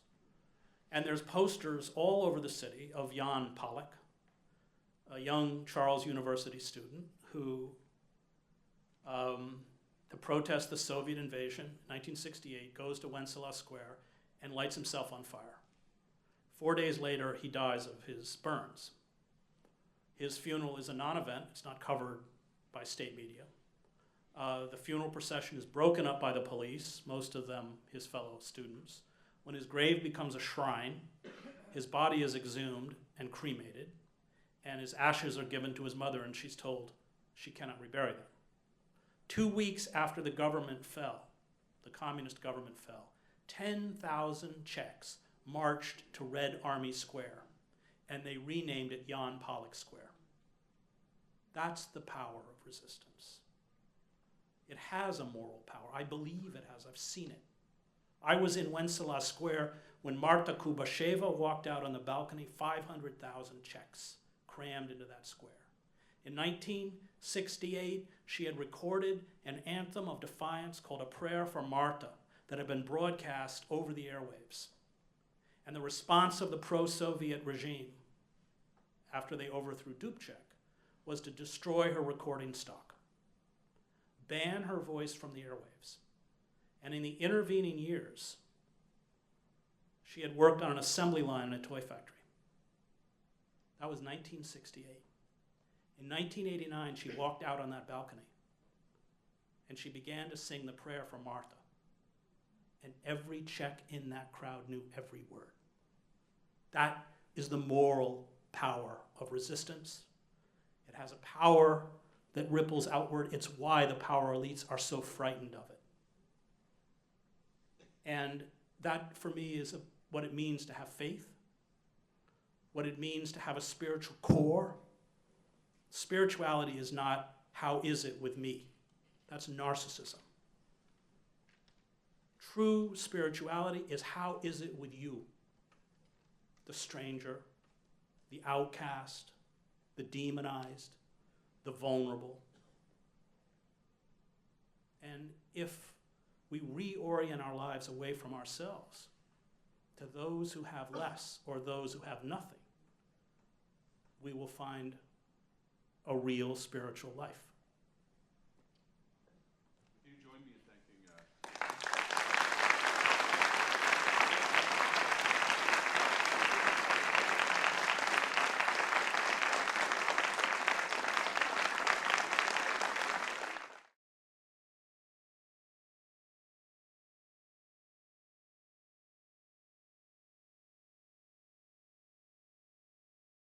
And there's posters all over the city of Jan Pollock, a young Charles University student who, to protest the Soviet invasion in 1968, goes to Wenceslas Square and lights himself on fire. 4 days later, he dies of his burns. His funeral is a non-event. It's not covered by state media. The funeral procession is broken up by the police, most of them his fellow students. When his grave becomes a shrine, his body is exhumed and cremated, and his ashes are given to his mother, and she's told she cannot rebury them. 2 weeks after the government fell, the communist government fell, 10,000 Czechs marched to Red Army Square, and they renamed it Jan Pollock Square. That's the power of resistance. It has a moral power. I believe it has. I've seen it. I was in Wenceslas Square when Marta Kubasheva walked out on the balcony, 500,000 Czechs crammed into that square. In 1968, she had recorded an anthem of defiance called A Prayer for Marta that had been broadcast over the airwaves. And the response of the pro-Soviet regime after they overthrew Dubček was to destroy her recording stock, ban her voice from the airwaves. And in the intervening years, she had worked on an assembly line in a toy factory. That was 1968. In 1989, she walked out on that balcony, and she began to sing the prayer for Martha. And every Czech in that crowd knew every word. That is the moral power of resistance. It has a power that ripples outward. It's why the power elites are so frightened of it. And that, for me, is what it means to have faith, what it means to have a spiritual core. Spirituality is not, how is it with me? That's narcissism. True spirituality is, how is it with you? The stranger, the outcast, the demonized, the vulnerable. And if we reorient our lives away from ourselves to those who have less or those who have nothing, we will find a real spiritual life. Can you join me in thanking